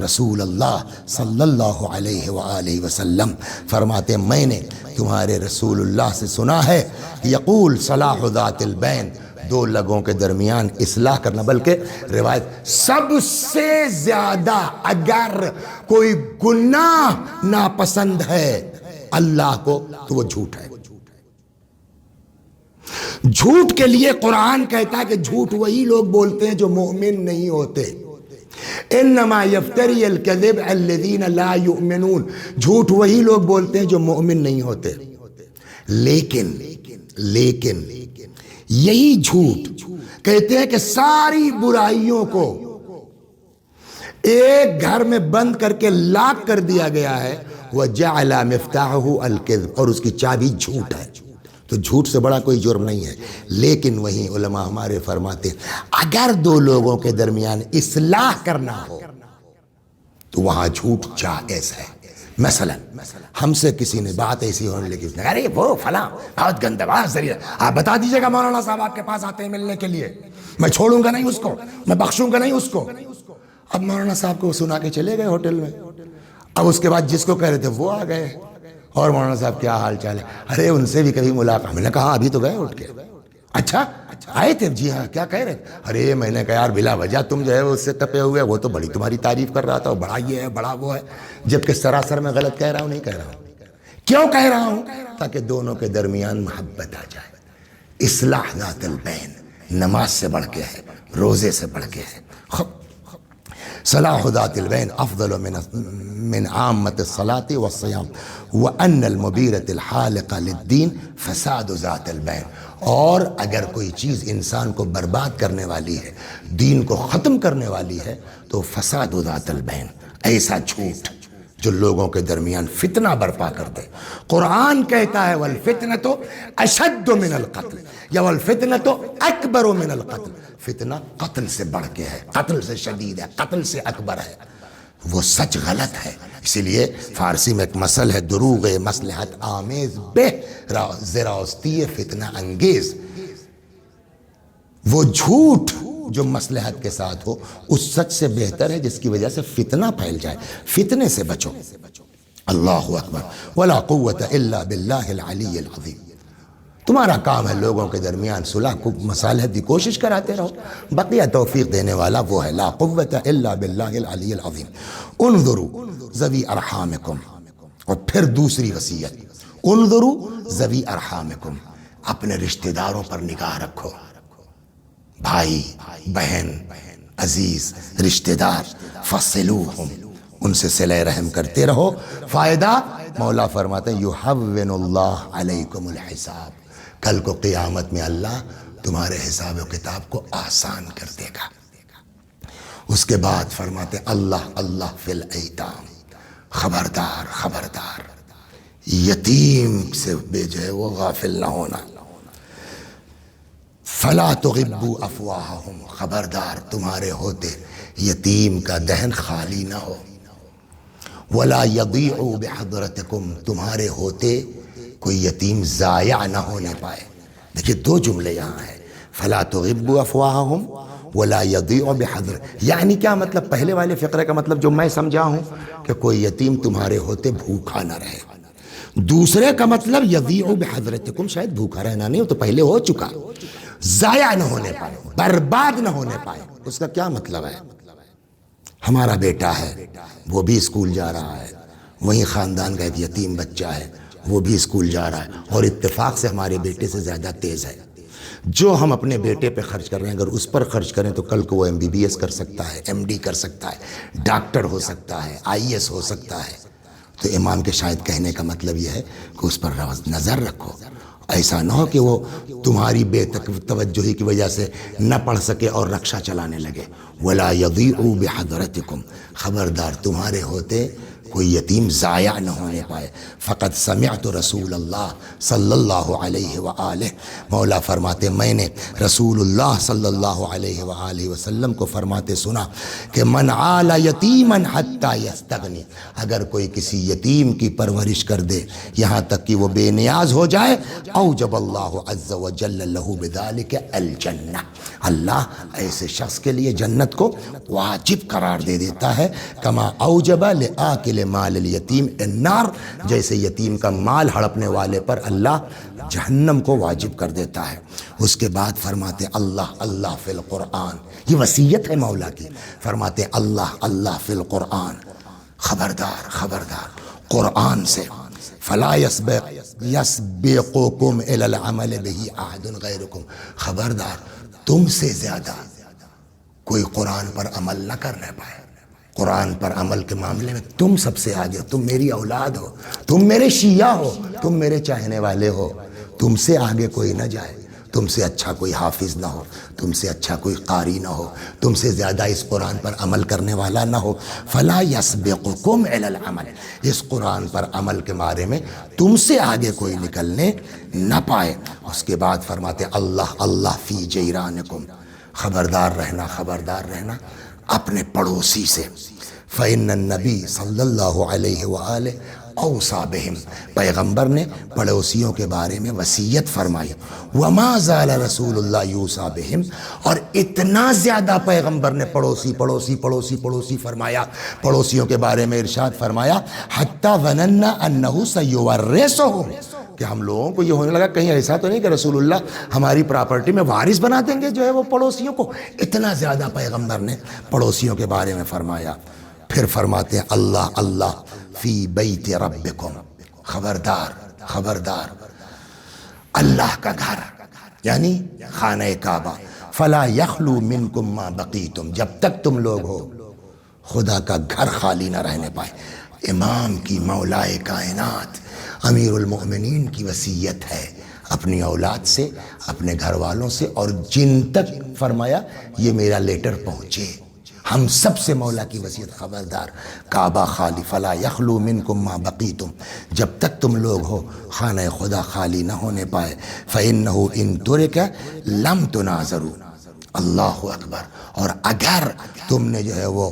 رسول اللہ صلی اللہ علیہ وآلہ وسلم فرماتے میں نے تمہارے رسول اللہ سے سنا ہے، یقول صلاح ذات البین، دو لوگوں کے درمیان اصلاح کرنا، بلکہ روایت سب سے زیادہ اگر کوئی گناہ ناپسند ہے اللہ کو تو وہ جھوٹ ہے۔ جھوٹ کے لیے قرآن کہتا ہے کہ جھوٹ وہی لوگ بولتے ہیں جو مومن نہیں ہوتے۔ انما یفتری الکذب الذین لا یؤمنون، جھوٹ وہی لوگ بولتے ہیں جو مومن نہیں ہوتے۔ لیکن یہی جھوٹ کہتے ہیں کہ ساری برائیوں کو ایک گھر میں بند کر کے لاک کر دیا گیا ہے، وجعل مفتاحہ الکذب، اور اس کی چابی جھوٹ ہے۔ تو جھوٹ سے بڑا کوئی جرم نہیں ہے۔ لیکن وہیں علماء ہمارے فرماتے اگر دو لوگوں کے درمیان اصلاح کرنا ہو تو وہاں جھوٹ جائز ہے۔ مثلا ہم سے کسی نے بات ایسی ہونے لگی، ارے وہ فلاں بہت گندہ بات ذریعہ، آپ بتا دیجئے گا مولانا صاحب آپ کے پاس آتے ہیں ملنے کے لیے، میں چھوڑوں گا نہیں اس کو، میں بخشوں گا نہیں اس کو۔ اب مولانا صاحب کو سنا کے چلے گئے ہوٹل میں، اب اس کے بعد جس کو کہہ رہے تھے وہ آ گئے، اور مولانا صاحب کیا حال چال ہے؟ ارے ان سے بھی کبھی ملاقات، میں نے کہا ابھی تو گئے اٹھ کے، اچھا آئے تھے؟ جی ہاں، کیا کہہ رہے تھے؟ ارے میں نے کہا یار بلا وجہ تم جو ہے اس سے تپے ہوئے، وہ تو بڑی تمہاری تعریف کر رہا تھا، بڑا یہ ہے بڑا وہ ہے، جبکہ سراسر میں غلط کہہ رہا ہوں، نہیں کہہ رہا ہوں۔ کیوں کہہ رہا ہوں؟ تاکہ دونوں کے درمیان محبت آ جائے۔ اصلاح ذات البین نماز سے بڑھ کے ہے، روزے سے بڑھ کے ہے۔ صلاح ذات البین افضل من عامة الصلاة والصيام وأن المبيرة الحالقة للدين فساد ذات البین، اور اگر کوئی چیز انسان کو برباد کرنے والی ہے، دین کو ختم کرنے والی ہے، تو فساد ذات البین، ایسا جھوٹ جو لوگوں کے درمیان فتنہ برپا کر دے۔ قرآن کہتا ہے والفتنة اشد من القتل، یا والفتنة اکبر من القتل، فتنہ قتل سے بڑھ کے ہے، قتل سے شدید ہے، قتل سے اکبر ہے۔ وہ سچ غلط ہے، اسی لیے فارسی میں ایک مثل ہے، دروغ مصلحت آمیز بے زراعتی فتنہ انگیز، وہ جھوٹ جو مصلحت کے ساتھ ہو اس سچ سے بہتر ہے جس کی وجہ سے فتنہ پھیل جائے۔ فتنے سے بچو۔ اللہ اکبر ولا قوت الا باللہ العلی العظیم۔ تمہارا کام ہے لوگوں کے درمیان صلح کو مصالحت کی کوشش کراتے رہو، بقیہ توفیق دینے والا وہ ہے۔ لا قوت الا باللہ العلی العظیم۔ انظروا ذوی ارحامکم، اور پھر دوسری وصیت، انظروا ذوی ارحامکم، اپنے رشتہ داروں پر نگاہ رکھو، بھائی بہن عزیز رشتہ دار، فصلوہم، ان سے صلہ رحم کرتے رہو۔ فائدہ مولا فرماتے ہیں یحون اللہ علیکم الحساب، کل کو قیامت میں اللہ تمہارے حساب و کتاب کو آسان کر دے گا۔ اس کے بعد فرماتے ہیں اللہ اللہ فی الایتام، خبردار خبردار یتیم سے جو ہے وہ غافل نہ ہونا۔ فلا تغبوا افواہہم، خبردار تمہارے ہوتے یتیم کا دہن خالی نہ ہو۔ ولا یضیعوا بحضرتکم، تمہارے ہوتے کوئی یتیم ضائع نہ ہونے پائے۔ دیکھیے دو جملے یہاں ہیں، فلا تغبوا افواہہم ولا یضیع بحضر، یعنی کیا مطلب؟ پہلے والے فقرے کا مطلب جو میں سمجھا ہوں کہ کوئی یتیم تمہارے ہوتے بھوکا نہ رہے، دوسرے کا مطلب یضیع بحضرتکم، شاید بھوکا رہنا نہیں، وہ تو پہلے ہو چکا، ضائع نہ ہونے پائے، برباد نہ ہونے پائے۔ اس کا کیا مطلب ہے؟ ہمارا بیٹا ہے وہ بھی اسکول جا رہا ہے، وہیں خاندان کا ایک یتیم بچہ ہے وہ بھی اسکول جا رہا ہے، اور اتفاق سے ہمارے بیٹے سے زیادہ تیز ہے۔ جو ہم اپنے بیٹے پہ خرچ کر رہے ہیں اگر اس پر خرچ کریں تو کل کو وہ MBBS کر سکتا ہے، MD کر سکتا ہے، ڈاکٹر ہو سکتا ہے، IAS ہو سکتا ہے۔ تو امام کے شاید کہنے کا مطلب یہ ہے کہ اس پر نظر رکھو، ایسا نہ ہو کہ وہ تمہاری بے توجہی کی وجہ سے نہ پڑھ سکے اور رکشہ چلانے لگے۔ ولا یضیع بحضرتکم، خبردار تمہارے ہوتے کوئی یتیم ضائع نہ ہونے پائے۔ فقط سمعت رسول اللہ صلی اللہ علیہ وآلہ، مولا فرماتے میں نے رسول اللہ صلی اللہ علیہ وآلہ وسلم کو فرماتے سنا کہ من عال یتیما حتی یستغنی، اگر کوئی کسی یتیم کی پرورش کر دے یہاں تک کہ وہ بے نیاز ہو جائے، اوجب اللہ عز وجل لہ بذلک الجنہ، اللہ ایسے شخص کے لیے جنت کو واجب قرار دے دیتا ہے۔ کما اوجب لآکل مال الیتیم النار، جیسے یتیم کا مال ہڑپنے والے پر اللہ جہنم کو واجب کر دیتا ہے۔ اس کے بعد فرماتے اللہ اللہ فی القرآن، یہ وصیت ہے مولا کی، فرماتے اللہ اللہ فی القرآن، خبردار خبردار قرآن سے، فلا یسبقکم الی العمل بہ احد غیرکم، خبردار تم سے زیادہ کوئی قرآن پر عمل نہ کرنے پائے۔ قرآن پر عمل کے معاملے میں تم سب سے آگے، تم میری اولاد ہو، تم میرے شیعہ ہو، تم میرے چاہنے والے ہو، تم سے آگے کوئی نہ جائے، تم سے اچھا کوئی حافظ نہ ہو، تم سے اچھا کوئی قاری نہ ہو، تم سے زیادہ اس قرآن پر عمل کرنے والا نہ ہو۔ فلا یسبقکم الی العمل، اس قرآن پر عمل کے بارے میں تم سے آگے کوئی نکلنے نہ پائے۔ اس کے بعد فرماتے اللہ اللہ فی جیرانکم، خبردار رہنا خبردار رہنا اپنے پڑوسی سے۔ فإن النبی صلی اللہ علیہ وآلہ اوصى بہم، پیغمبر نے پڑوسیوں کے بارے میں وصیت فرمائی۔ وما زال رسول اللہ یوصى بہم، اور اتنا زیادہ پیغمبر نے پڑوسی پڑوسی پڑوسی پڑوسی فرمایا، پڑوسیوں کے بارے میں ارشاد فرمایا، حتی ظننا انہ سیورثہم، کہ ہم لوگوں کو یہ ہونے لگا کہیں ایسا تو نہیں کہ رسول اللہ ہماری پراپرٹی میں وارث بنا دیں گے جو ہے وہ پڑوسیوں کو۔ اتنا زیادہ پیغمبر نے پڑوسیوں کے بارے میں فرمایا۔ پھر فرماتے ہیں اللہ اللہ فی بیت ربکم، خبردار خبردار اللہ کا گھر یعنی خانہ کعبہ، فلا یخلو منکم ما بقیتم، جب تک تم لوگ ہو خدا کا گھر خالی نہ رہنے پائے۔ امام کی مولائے کائنات امیر المؤمنین کی وصیت ہے اپنی اولاد سے، اپنے گھر والوں سے، اور جن تک فرمایا یہ میرا لیٹر پہنچے، ہم سب سے مولا کی وصیت، خبردار کعبہ خالی، فلا یخلو منکم ما بقیتم، جب تک تم لوگ ہو خانہ خدا خالی نہ ہونے پائے۔ فإنہ ان ترک لم تناظروا، اللہ اکبر، اور اگر تم نے جو ہے وہ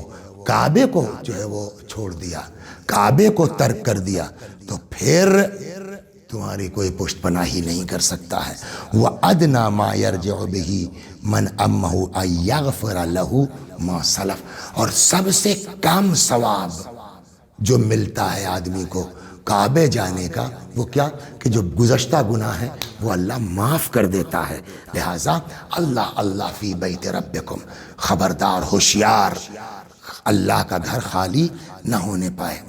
کعبے کو جو ہے وہ چھوڑ دیا، کعبے کو ترک کر دیا، تو پھر تمہاری کوئی پشت پناہی نہیں کر سکتا ہے۔ وَأَدْنَى مَا يَرْجِعُ بِهِ مَنْ أَمَّهُ أَن يَغْفِرَ لَهُ مَا سَلَفَ، اور سب سے کم ثواب جو ملتا ہے آدمی کو کعبے جانے کا، وہ کیا کہ جو گزشتہ گناہ ہے وہ اللہ معاف کر دیتا ہے۔ لہٰذا اللہ اللہ فی بیت ربکم، خبردار ہوشیار اللہ کا گھر خالی نہ ہونے پائے۔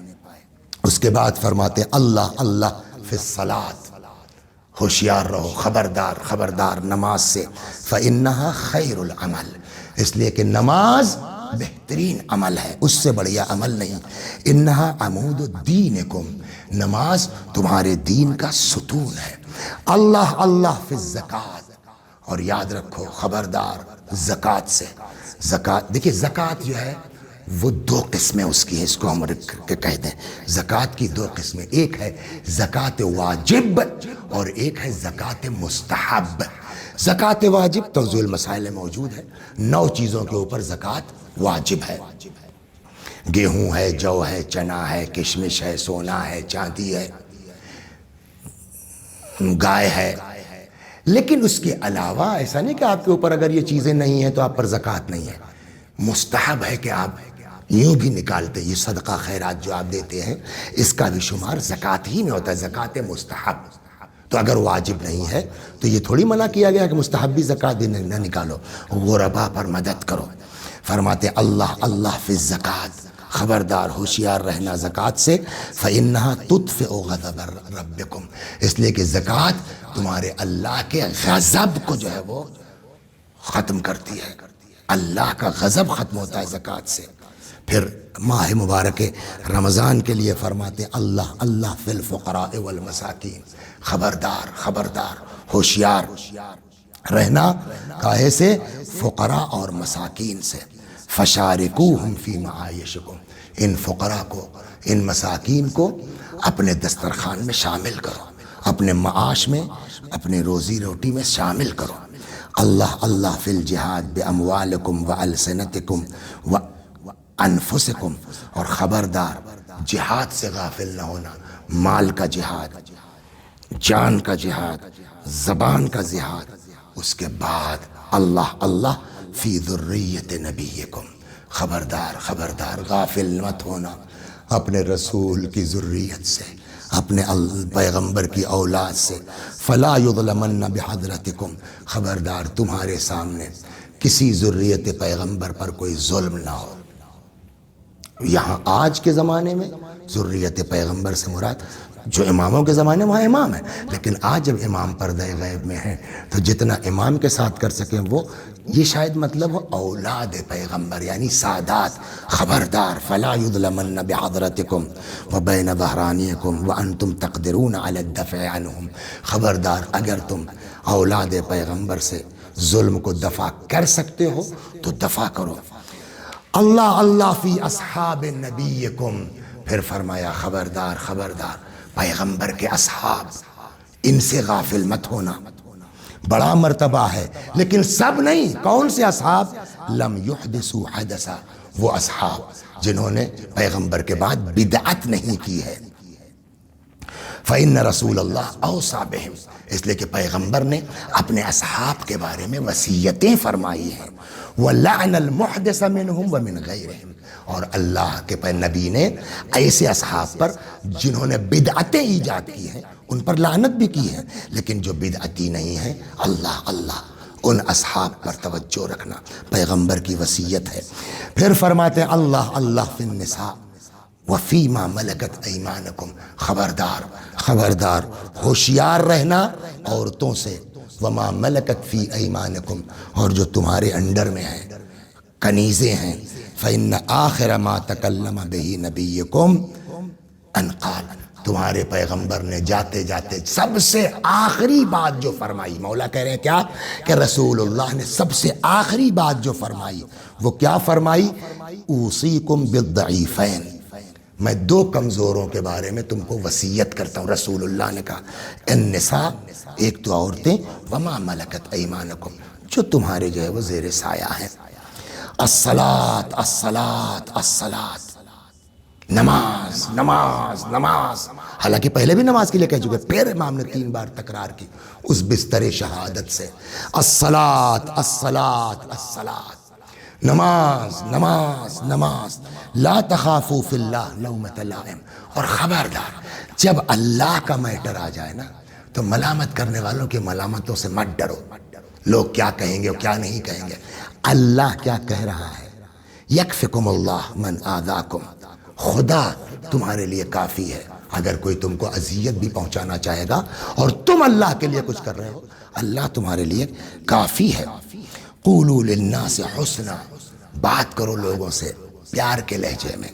اس کے بعد فرماتے اللہ اللہ فی الصلاۃ، ہوشیار رہو خبردار خبردار نماز سے۔ فإنہا خیر العمل، اس لیے کہ نماز بہترین عمل ہے، اس سے بڑھیا عمل نہیں۔ انہا عمود دینکم، نماز تمہارے دین کا ستون ہے۔ اللہ اللہ فی الزکوٰۃ، اور یاد رکھو خبردار زکوٰۃ سے۔ زکوٰۃ دیکھیے، زکوٰۃ جو ہے وہ دو قسمیں اس کی ہیں، اس کو ہم کہتے ہیں زکوٰۃ کی دو قسمیں، ایک ہے زکوٰۃ واجب اور ایک ہے زکوٰۃ مستحب۔ زکوٰۃ واجب توضیح المسائل میں موجود ہے، 9 چیزوں کے اوپر زکوٰۃ واجب ہے، گیہوں ہے، جو ہے، چنا ہے، کشمش ہے، سونا ہے، چاندی ہے، گائے ہے۔ لیکن اس کے علاوہ ایسا نہیں کہ آپ کے اوپر اگر یہ چیزیں نہیں ہیں تو آپ پر زکوٰۃ نہیں ہے۔ مستحب ہے کہ آپ یوں بھی نکالتے، یہ صدقہ خیرات جو آپ دیتے ہیں اس کا بھی شمار زکوٰۃ ہی میں ہوتا ہے، زکوٰۃ مستحب۔ تو اگر واجب نہیں ہے تو یہ تھوڑی منع کیا گیا کہ مستحب بھی زکوٰۃ نہ نکالو، غربا پر مدد کرو۔ فرماتے اللہ اللہ فی الزکوٰۃ، خبردار ہوشیار رہنا زکوٰۃ سے۔ فإنہا تطفئ غضب ربکم، اس لیے کہ زکوٰۃ تمہارے اللہ کے غضب کو جو ہے وہ ختم کرتی ہے، اللہ کا غضب ختم ہوتا ہے زکوٰۃ سے۔ پھر ماہ مبارک رمضان کے لیے فرماتے اللہ اللہ فی الفقراء والمساکین، خبردار خبردار ہوشیار رہنا کاہے سے؟ فقراء اور مساکین سے۔ فشارکوہم فی معایشکم، ان فقراء کو، ان مساکین کو اپنے دسترخوان میں شامل کرو، اپنے معاش میں، اپنے روزی روٹی میں شامل کرو۔ اللہ اللہ فی الجہاد باموالکم والسنتکم وانفسکم، اور خبردار جہاد سے غافل نہ ہونا، مال کا جہاد، جان کا جہاد، زبان کا جہاد، اس کے بعد اللہ اللہ فی ذریت نبیکم، خبردار خبردار غافل مت ہونا اپنے رسول کی ذریت سے، اپنے پیغمبر کی اولاد سے۔ فلا یظلمن بحضرتکم، خبردار تمہارے سامنے کسی ذریت پیغمبر پر کوئی ظلم نہ ہو۔ یہاں آج کے زمانے میں ذریت پیغمبر سے مراد جو اماموں کے زمانے میں وہاں امام ہے، لیکن آج جب امام پردہ غیب میں ہیں تو جتنا امام کے ساتھ کر سکیں وہ، یہ شاید مطلب ہو اولاد پیغمبر یعنی سادات۔ خبردار فلا یظلمن بحضرتکم وبین ظہرانیکم وانتم تقدرون علی الدفع عنہم، خبردار اگر تم اولاد پیغمبر سے ظلم کو دفع کر سکتے ہو تو دفع کرو۔ اللہ اللہ فی اصحاب نبیکم، پھر فرمایا خبردار خبردار پیغمبر کے اصحاب، ان سے غافل مت ہونا، بڑا مرتبہ ہے لیکن سب نہیں۔ کون سے اصحاب؟ لم یحدثوا حدثا، وہ اصحاب جنہوں نے پیغمبر کے بعد بدعت نہیں کی ہے۔ فإن رسول اللہ اوصى بہم، اس لیے کہ پیغمبر نے اپنے اصحاب کے بارے میں وصیتیں فرمائی ہیں۔ وَلَعْنَ الْمُحْدِثَ مِنْهُمْ وَمِنْ غَيْرِهِمْ، اور اللہ کے نبی نے ایسے اصحاب پر جنہوں نے بدعتیں ایجاد کی ہیں ان پر لعنت بھی کی ہے، لیکن جو بدعتی نہیں ہیں اللہ اللہ ان اصحاب پر توجہ رکھنا، پیغمبر کی وصیت ہے۔ پھر فرماتے ہیں اللہ اللہ فی النساء وفیما ملکت ایمانکم، خبردار خبردار ہوشیار رہنا عورتوں سے، وما ملکت فی ایمانکم، اور جو تمہارے انڈر میں ہیں، کنیزیں ہیں۔ فإن آخر ما تکلم بہ نبیکم ان قال، تمہارے پیغمبر نے جاتے جاتے سب سے آخری بات جو فرمائی، مولا کہہ رہے ہیں کیا کہ رسول اللہ نے سب سے آخری بات جو فرمائی وہ کیا فرمائی؟ اوصیکم بالضعیفین، میں دو کمزوروں کے بارے میں تم کو وصیت کرتا ہوں۔ رسول اللہ نے کہا النساء، ایک تو عورتیں، وما ملکت ایمانکم، جو تمہارے جو ہے وہ زیر سایہ ہیں۔ الصلاۃ الصلاۃ الصلاۃ، نماز نماز نماز، حالانکہ پہلے بھی نماز کے لیے کہہ چکے، پھر امام نے 3 بار تکرار کی اس بستر شہادت سے، الصلاۃ الصلاۃ الصلاۃ، نماز نماز نماز، لا تخافوا فی اللہ لومۃ لائم، اور خبردار جب اللہ کا میٹر آ جائے نا تو ملامت کرنے والوں کی ملامتوں سے مت ڈرو، لوگ کیا کہیں گے اور کیا نہیں کہیں گے، اللہ کیا کہہ رہا ہے، یکفکم اللہ من آذاکم، خدا تمہارے لیے کافی ہے، اگر کوئی تم کو اذیت بھی پہنچانا چاہے گا اور تم اللہ کے لیے کچھ کر رہے ہو، اللہ تمہارے لیے کافی ہے۔ قولوا للناس حسنا، بات کرو لوگوں سے پیار کے لہجے میں،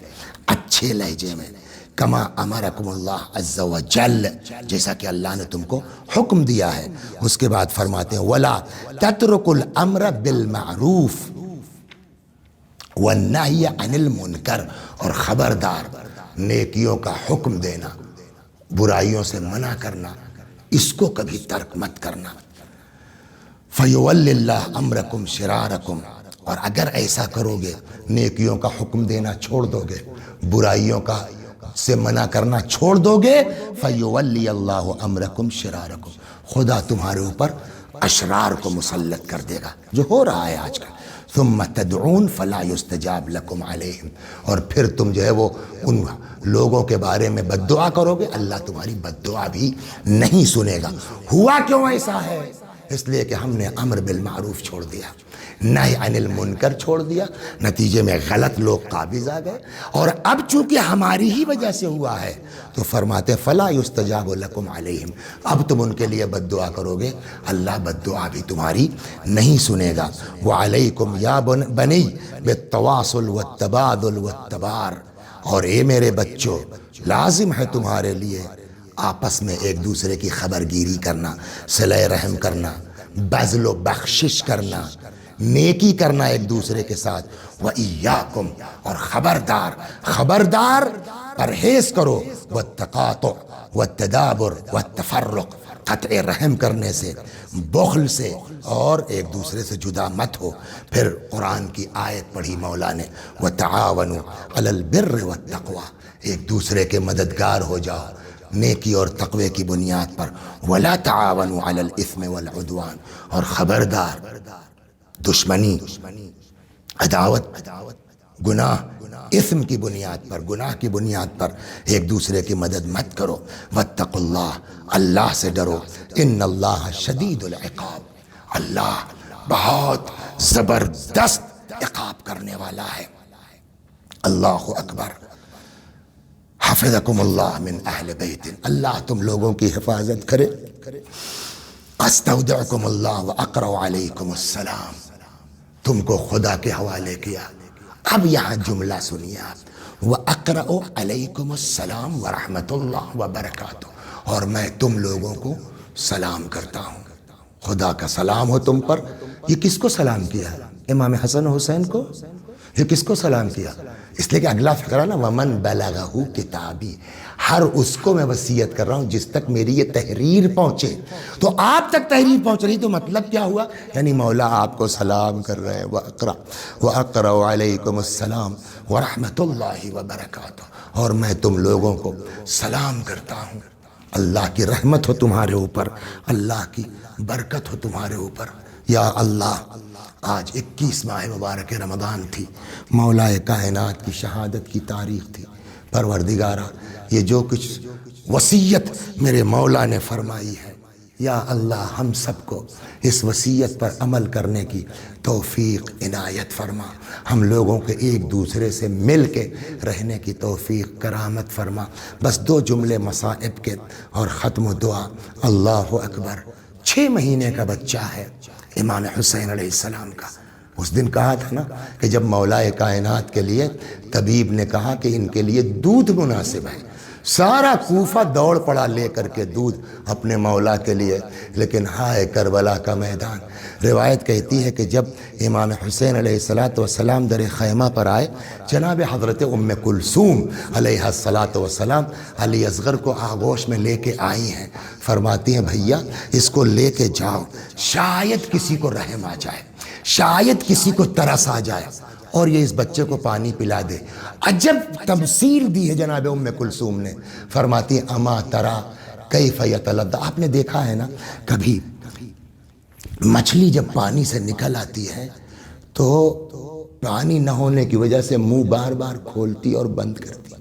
اچھے لہجے میں، کما امرکم اللہ عز وجل، جیسا کہ اللہ نے تم کو حکم دیا ہے۔ اس کے بعد فرماتے ہیں ولا تترکوا الامر بالمعروف والنہی عن المنکر، اور خبردار نیکیوں کا حکم دینا، برائیوں سے منع کرنا، اس کو کبھی ترک مت کرنا۔ فیولی اللہ امرکم شرارکم، اور اگر ایسا کرو گے، نیکیوں کا حکم دینا چھوڑ دو گے، برائیوں کا سے منع کرنا چھوڑ دو گے، فیولی اللہ امرکم شرارکم، خدا تمہارے اوپر اشرار کو مسلط کر دے گا، جو ہو رہا ہے آج کل۔ ثم تدعون فلا يستجاب لكم علیہم، اور پھر تم جو ہے وہ ان لوگوں کے بارے میں بد دعا کرو گے، اللہ تمہاری بد دعا بھی نہیں سنے گا۔ ہوا کیوں ایسا ہے؟ اس لیے کہ ہم نے امر بالمعروف چھوڑ دیا، نہی عن المنکر چھوڑ دیا، نتیجے میں غلط لوگ قابض آ گئے، اور اب چونکہ ہماری ہی وجہ سے ہوا ہے تو فرماتے فلا یستجاب لکم علیہم، اب تم ان کے لیے بد دعا کرو گے، اللہ بد دعا بھی تمہاری نہیں سنے گا۔ وعلیکم یا بنی بالتواصل والتبادل والتبار، اور اے میرے بچوں لازم ہے تمہارے لیے آپس میں ایک دوسرے کی خبرگیری کرنا، صلہ رحم کرنا، بذل و بخشش کرنا، نیکی کرنا ایک دوسرے کے ساتھ، وَإِيَّاكُمْ، اور خبردار خبردار پرہیز کرو، وَالتَّقَاطُعْ وَالتَّدَابُرْ وَالتَّفَرُّقْ، قطع رحم کرنے سے، بخل سے، اور ایک دوسرے سے جدا مت ہو۔ پھر قرآن کی آیت پڑھی مولا نے، وَتَعَاوَنُوا عَلَى الْبِرِّ وَالتَّقْوَىٰ، ایک دوسرے کے مددگار ہو جاؤ نیکی اور تقوی کی بنیاد پر، وَلَا تَعَاوَنُوا عَلَى الْإِثْمِ وَالْعُدْوَانِ، اور خبردار دشمنی، عداوت، گناہ، اسم کی بنیاد پر، گناہ کی بنیاد پر ایک دوسرے کی مدد مت کرو۔ واتقوا اللہ، اللہ سے ڈرو، ان اللہ شدید العقاب، اللہ بہت زبردست عقاب کرنے والا ہے۔ اللہ اکبر۔ حفظکم اللہ من اہل بیت، اللہ تم لوگوں کی حفاظت کرے۔ استودعکم اللہ واقرأ علیکم السلام، تم کو خدا کے حوالے کیا۔ اب یہاں جملہ سنیے آپ، وَأَقْرَأُ عَلَيْكُمُ السَّلَامُ وَرَحْمَةُ اللَّهِ وَبَرَكَاتُهُ، اور میں تم لوگوں کو سلام کرتا ہوں، خدا کا سلام ہو تم پر۔ یہ کس کو سلام کیا ہے؟ امام حسن حسین کو؟ یہ کس کو سلام کیا؟ اس لیے کہ اگلا فقرہ نا، وَمَنْ بَلَغَهُ کتابی، ہر اس کو میں وصیت کر رہا ہوں جس تک میری یہ تحریر پہنچے۔ تو آپ تک تحریر پہنچ رہی تو مطلب کیا ہوا؟ یعنی مولا آپ کو سلام کر رہے ہیں، وَأَقْرَأُ عَلَيْكُمُ السَّلَامُ وَرَحْمَةُ اللَّهِ وَبَرَكَاتُهُ، اور میں تم لوگوں کو سلام کرتا ہوں، اللہ کی رحمت ہو تمہارے اوپر، اللہ کی برکت ہو تمہارے اوپر۔ یا اللہ، آج 21 ماہ مبارک رمضان تھی، مولا کائنات کی شہادت کی تاریخ تھی۔ پروردگارہ، یہ جو کچھ وصیت میرے مولا نے فرمائی ہے، یا اللہ ہم سب کو اس وصیت پر عمل کرنے کی توفیق عنایت فرما، ہم لوگوں کے ایک دوسرے سے مل کے رہنے کی توفیق کرامت فرما۔ بس 2 جملے مصائب کے اور ختم و دعا۔ اللہ اکبر۔ 6 مہینے کا بچہ ہے امام حسین علیہ السلام کا۔ اس دن کہا تھا نا کہ جب مولا کائنات کے لیے طبیب نے کہا کہ ان کے لیے دودھ مناسب ہے، سارا کوفہ دوڑ پڑا لے کر کے دودھ اپنے مولا کے لیے، لیکن ہائے کربلا کا میدان۔ روایت کہتی ہے کہ جب امام حسین علیہ السلام در خیمہ پر آئے، جناب حضرت ام کلثوم علیہ السلام علی اصغر کو آغوش میں لے کے آئی ہیں، فرماتی ہیں بھیا اس کو لے کے جاؤ، شاید کسی کو رحم آ جائے، شاید کسی کو ترس آ جائے اور یہ اس بچے کو پانی پلا دے۔ عجب تمثیل دی ہے جناب ام کلثوم نے، فرماتی ہیں اما ترا کیف یتلذ، آپ نے دیکھا ہے نا کبھی مچھلی جب پانی سے نکل آتی ہے تو پانی نہ ہونے کی وجہ سے منہ بار بار کھولتی اور بند کرتی،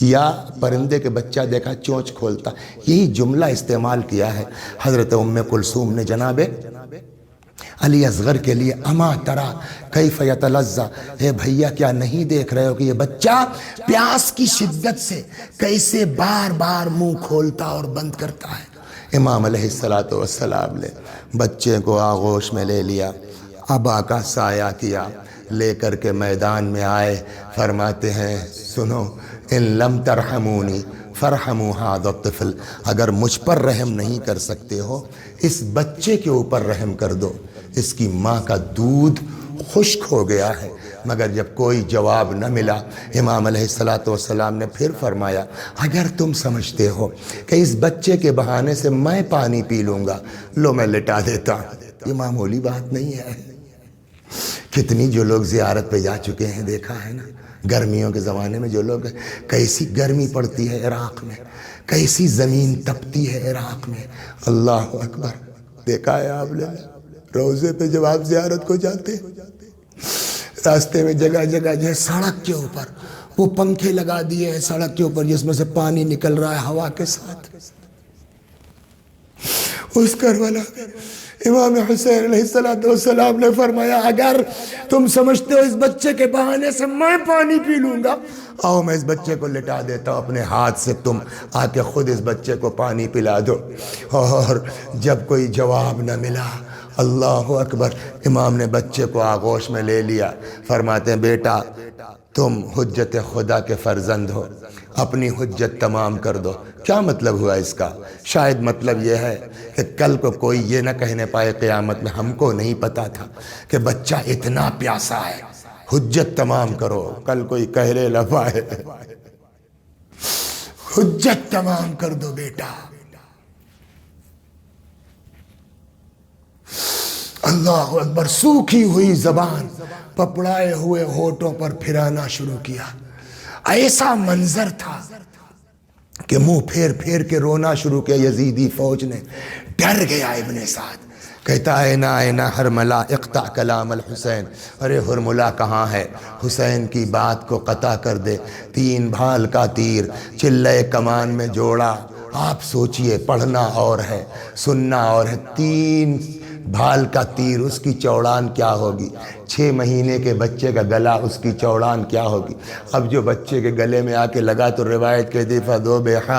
یا پرندے کے بچہ دیکھا چونچ کھولتا۔ یہی جملہ استعمال کیا ہے حضرت ام کلثوم نے جناب علی اصغر کے لیے، اما ترا کیف یتلذ، اے بھیا کیا نہیں دیکھ رہے ہو کہ یہ بچہ پیاس کی شدت سے کیسے بار بار منہ کھولتا اور بند کرتا ہے۔ امام علیہ السلام نے بچے کو آغوش میں لے لیا، ابا کا سایہ کیا، لے کر کے میدان میں آئے، فرماتے ہیں سنو، ان لم ترحمونی فرحموا ھذا الطفل، اگر مجھ پر رحم نہیں کر سکتے ہو اس بچے کے اوپر رحم کر دو، اس کی ماں کا دودھ خشک ہو گیا ہے۔ مگر جب کوئی جواب نہ ملا، امام علیہ السلام نے پھر فرمایا اگر تم سمجھتے ہو کہ اس بچے کے بہانے سے میں پانی پی لوں گا، لو میں لٹا دیتا ہوں۔ یہ معمولی بات نہیں ہے۔ کتنی جو لوگ زیارت پہ جا چکے ہیں دیکھا ہے نا، گرمیوں کے زمانے میں جو لوگ، کیسی گرمی پڑتی ہے عراق میں، کیسی زمین تپتی ہے عراق میں، اللہ اکبر۔ دیکھا ہے آپ نے روزے پہ جب آپ زیارت کو جاتے راستے میں جگہ جگہ جو ہے سڑک کے اوپر وہ پنکھے لگا دیے ہیں سڑک کے اوپر جس میں سے پانی نکل رہا ہے ہوا کے ساتھ۔ اس کربلا امام حسین علیہ السلام نے فرمایا اگر تم سمجھتے ہو اس بچے کے بہانے سے میں پانی پی لوں گا، آؤ میں اس بچے کو لٹا دیتا ہوں، اپنے ہاتھ سے تم آ کے خود اس بچے کو پانی پلا دو۔ اور جب کوئی جواب نہ ملا، اللہ اکبر، امام نے بچے کو آغوش میں لے لیا، فرماتے ہیں بیٹا تم حجت خدا کے فرزند ہو، اپنی حجت تمام کر دو۔ کیا مطلب ہوا اس کا؟ شاید مطلب یہ ہے کہ کل کو کوئی یہ نہ کہنے پائے قیامت میں ہم کو نہیں پتا تھا کہ بچہ اتنا پیاسا ہے، حجت تمام کرو، کل کوئی کہلے لفائے، حجت تمام کر دو بیٹا۔ اللہ اکبر، سوکھی ہوئی زبان پپڑائے ہوئے ہونٹوں پر پھرانا شروع کیا۔ ایسا منظر تھا کہ منہ پھیر پھیر کے رونا شروع کیا یزیدی فوج نے۔ ڈر گیا ابن سعد، کہتا اینا اینا حرملہ اقطع کلام الحسین، ارے حرملہ کہاں ہے، حسین کی بات کو قطع کر دے۔ 3 بھال کا تیر چلے کمان میں جوڑا۔ آپ سوچئے، پڑھنا اور ہے سننا اور ہے، 3 بھال کا تیر، اس کی چوڑان کیا ہوگی؟ 6 مہینے کے بچے کا گلا، اس کی چوڑان کیا ہوگی؟ اب جو بچے کے گلے میں آ کے لگا تو روایت کہتی فَذُبِحَ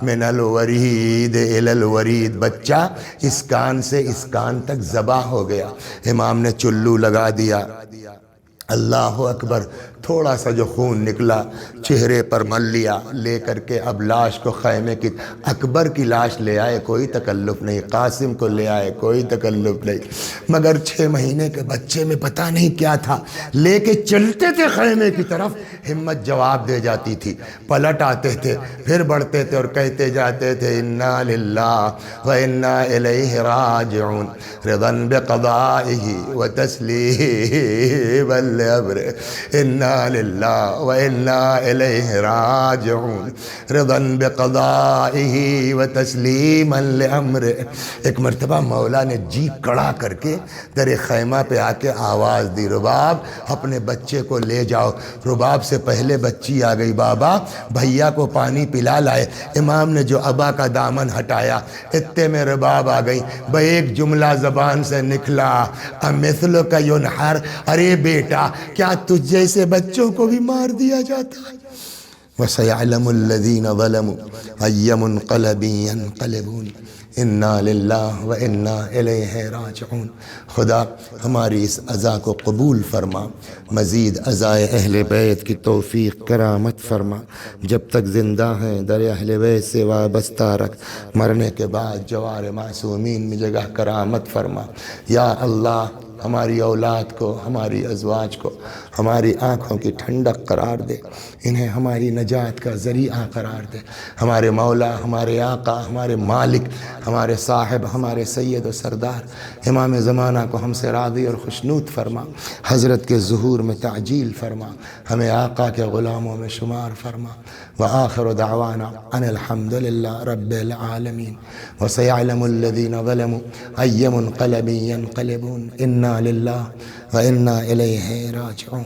مِنَ الْوَرِيدِ إِلَى الْوَرِيدِ، بچہ اس کان سے اس کان تک ذبح ہو گیا۔ امام نے چلو لگا دیا، اللہ اکبر، تھوڑا سا جو خون نکلا چہرے پر مل لیا، لے کر کے اب لاش کو خیمے کی، اکبر کی لاش لے آئے، کوئی تکلف نہیں، قاسم کو لے آئے، کوئی تکلف نہیں، مگر 6 مہینے کے بچے میں پتہ نہیں کیا تھا، لے کے چلتے تھے خیمے کی طرف، ہمت جواب دے جاتی تھی، پلٹ آتے تھے، پھر بڑھتے تھے اور کہتے جاتے تھے انا للہ وانا الیہ راجعون، رضا بقضائہ وتسلیما لامرہ، انا للہ وانا الیہ راجعون، رضا بقضائہ وتسلیما لامرہ۔ ایک مرتبہ مولا نے جی کڑا کر کے در خیمہ پہ آ کے آواز دی، رباب اپنے بچے کو لے جاؤ۔ رباب سے پہلے بچی آ گئی، بابا بھیا کو پانی پلا لائے۔ امام نے جو ابا کا دامن ہٹایا، اتنے میں رباب آ گئی، ایک جملہ زبان سے نکلا، امثلک ینحر، ارے بیٹا کیا تجھ جیسے بچوں کو بھی مار دیا جاتا ہے؟ وَسَيَعْلَمُ الَّذِينَ ظَلَمُوا أَيَّ مُنْقَلَبٍ يَنْقَلِبُونَ اِنَّا لِلَّهِ وَإِنَّا إِلَيْهِ راجعون۔ خدا ہماری اس عزا کو قبول فرما، مزید عزائے اہل بیت کی توفیق کرامت فرما، جب تک زندہ ہیں در اہل بیت سے وابستہ رکھ، مرنے کے بعد جوار معصومین میں جگہ کرامت فرما۔ یا اللہ ہماری اولاد کو، ہماری ازواج کو، ہماری آنکھوں کی ٹھنڈک قرار دے، انہیں ہماری نجات کا ذریعہ قرار دے۔ ہمارے مولا، ہمارے آقا، ہمارے مالک، ہمارے صاحب، ہمارے سید و سردار امام زمانہ کو ہم سے راضی اور خوشنود فرما، حضرت کے ظہور میں تعجیل فرما، ہمیں آقا کے غلاموں میں شمار فرما۔ وآخر دعوانا ان الحمد للہ رب العالمین۔ وسيعلم الذين ظلموا أي منقلب ينقلبون، إنا لله وإنا إليه راجعون۔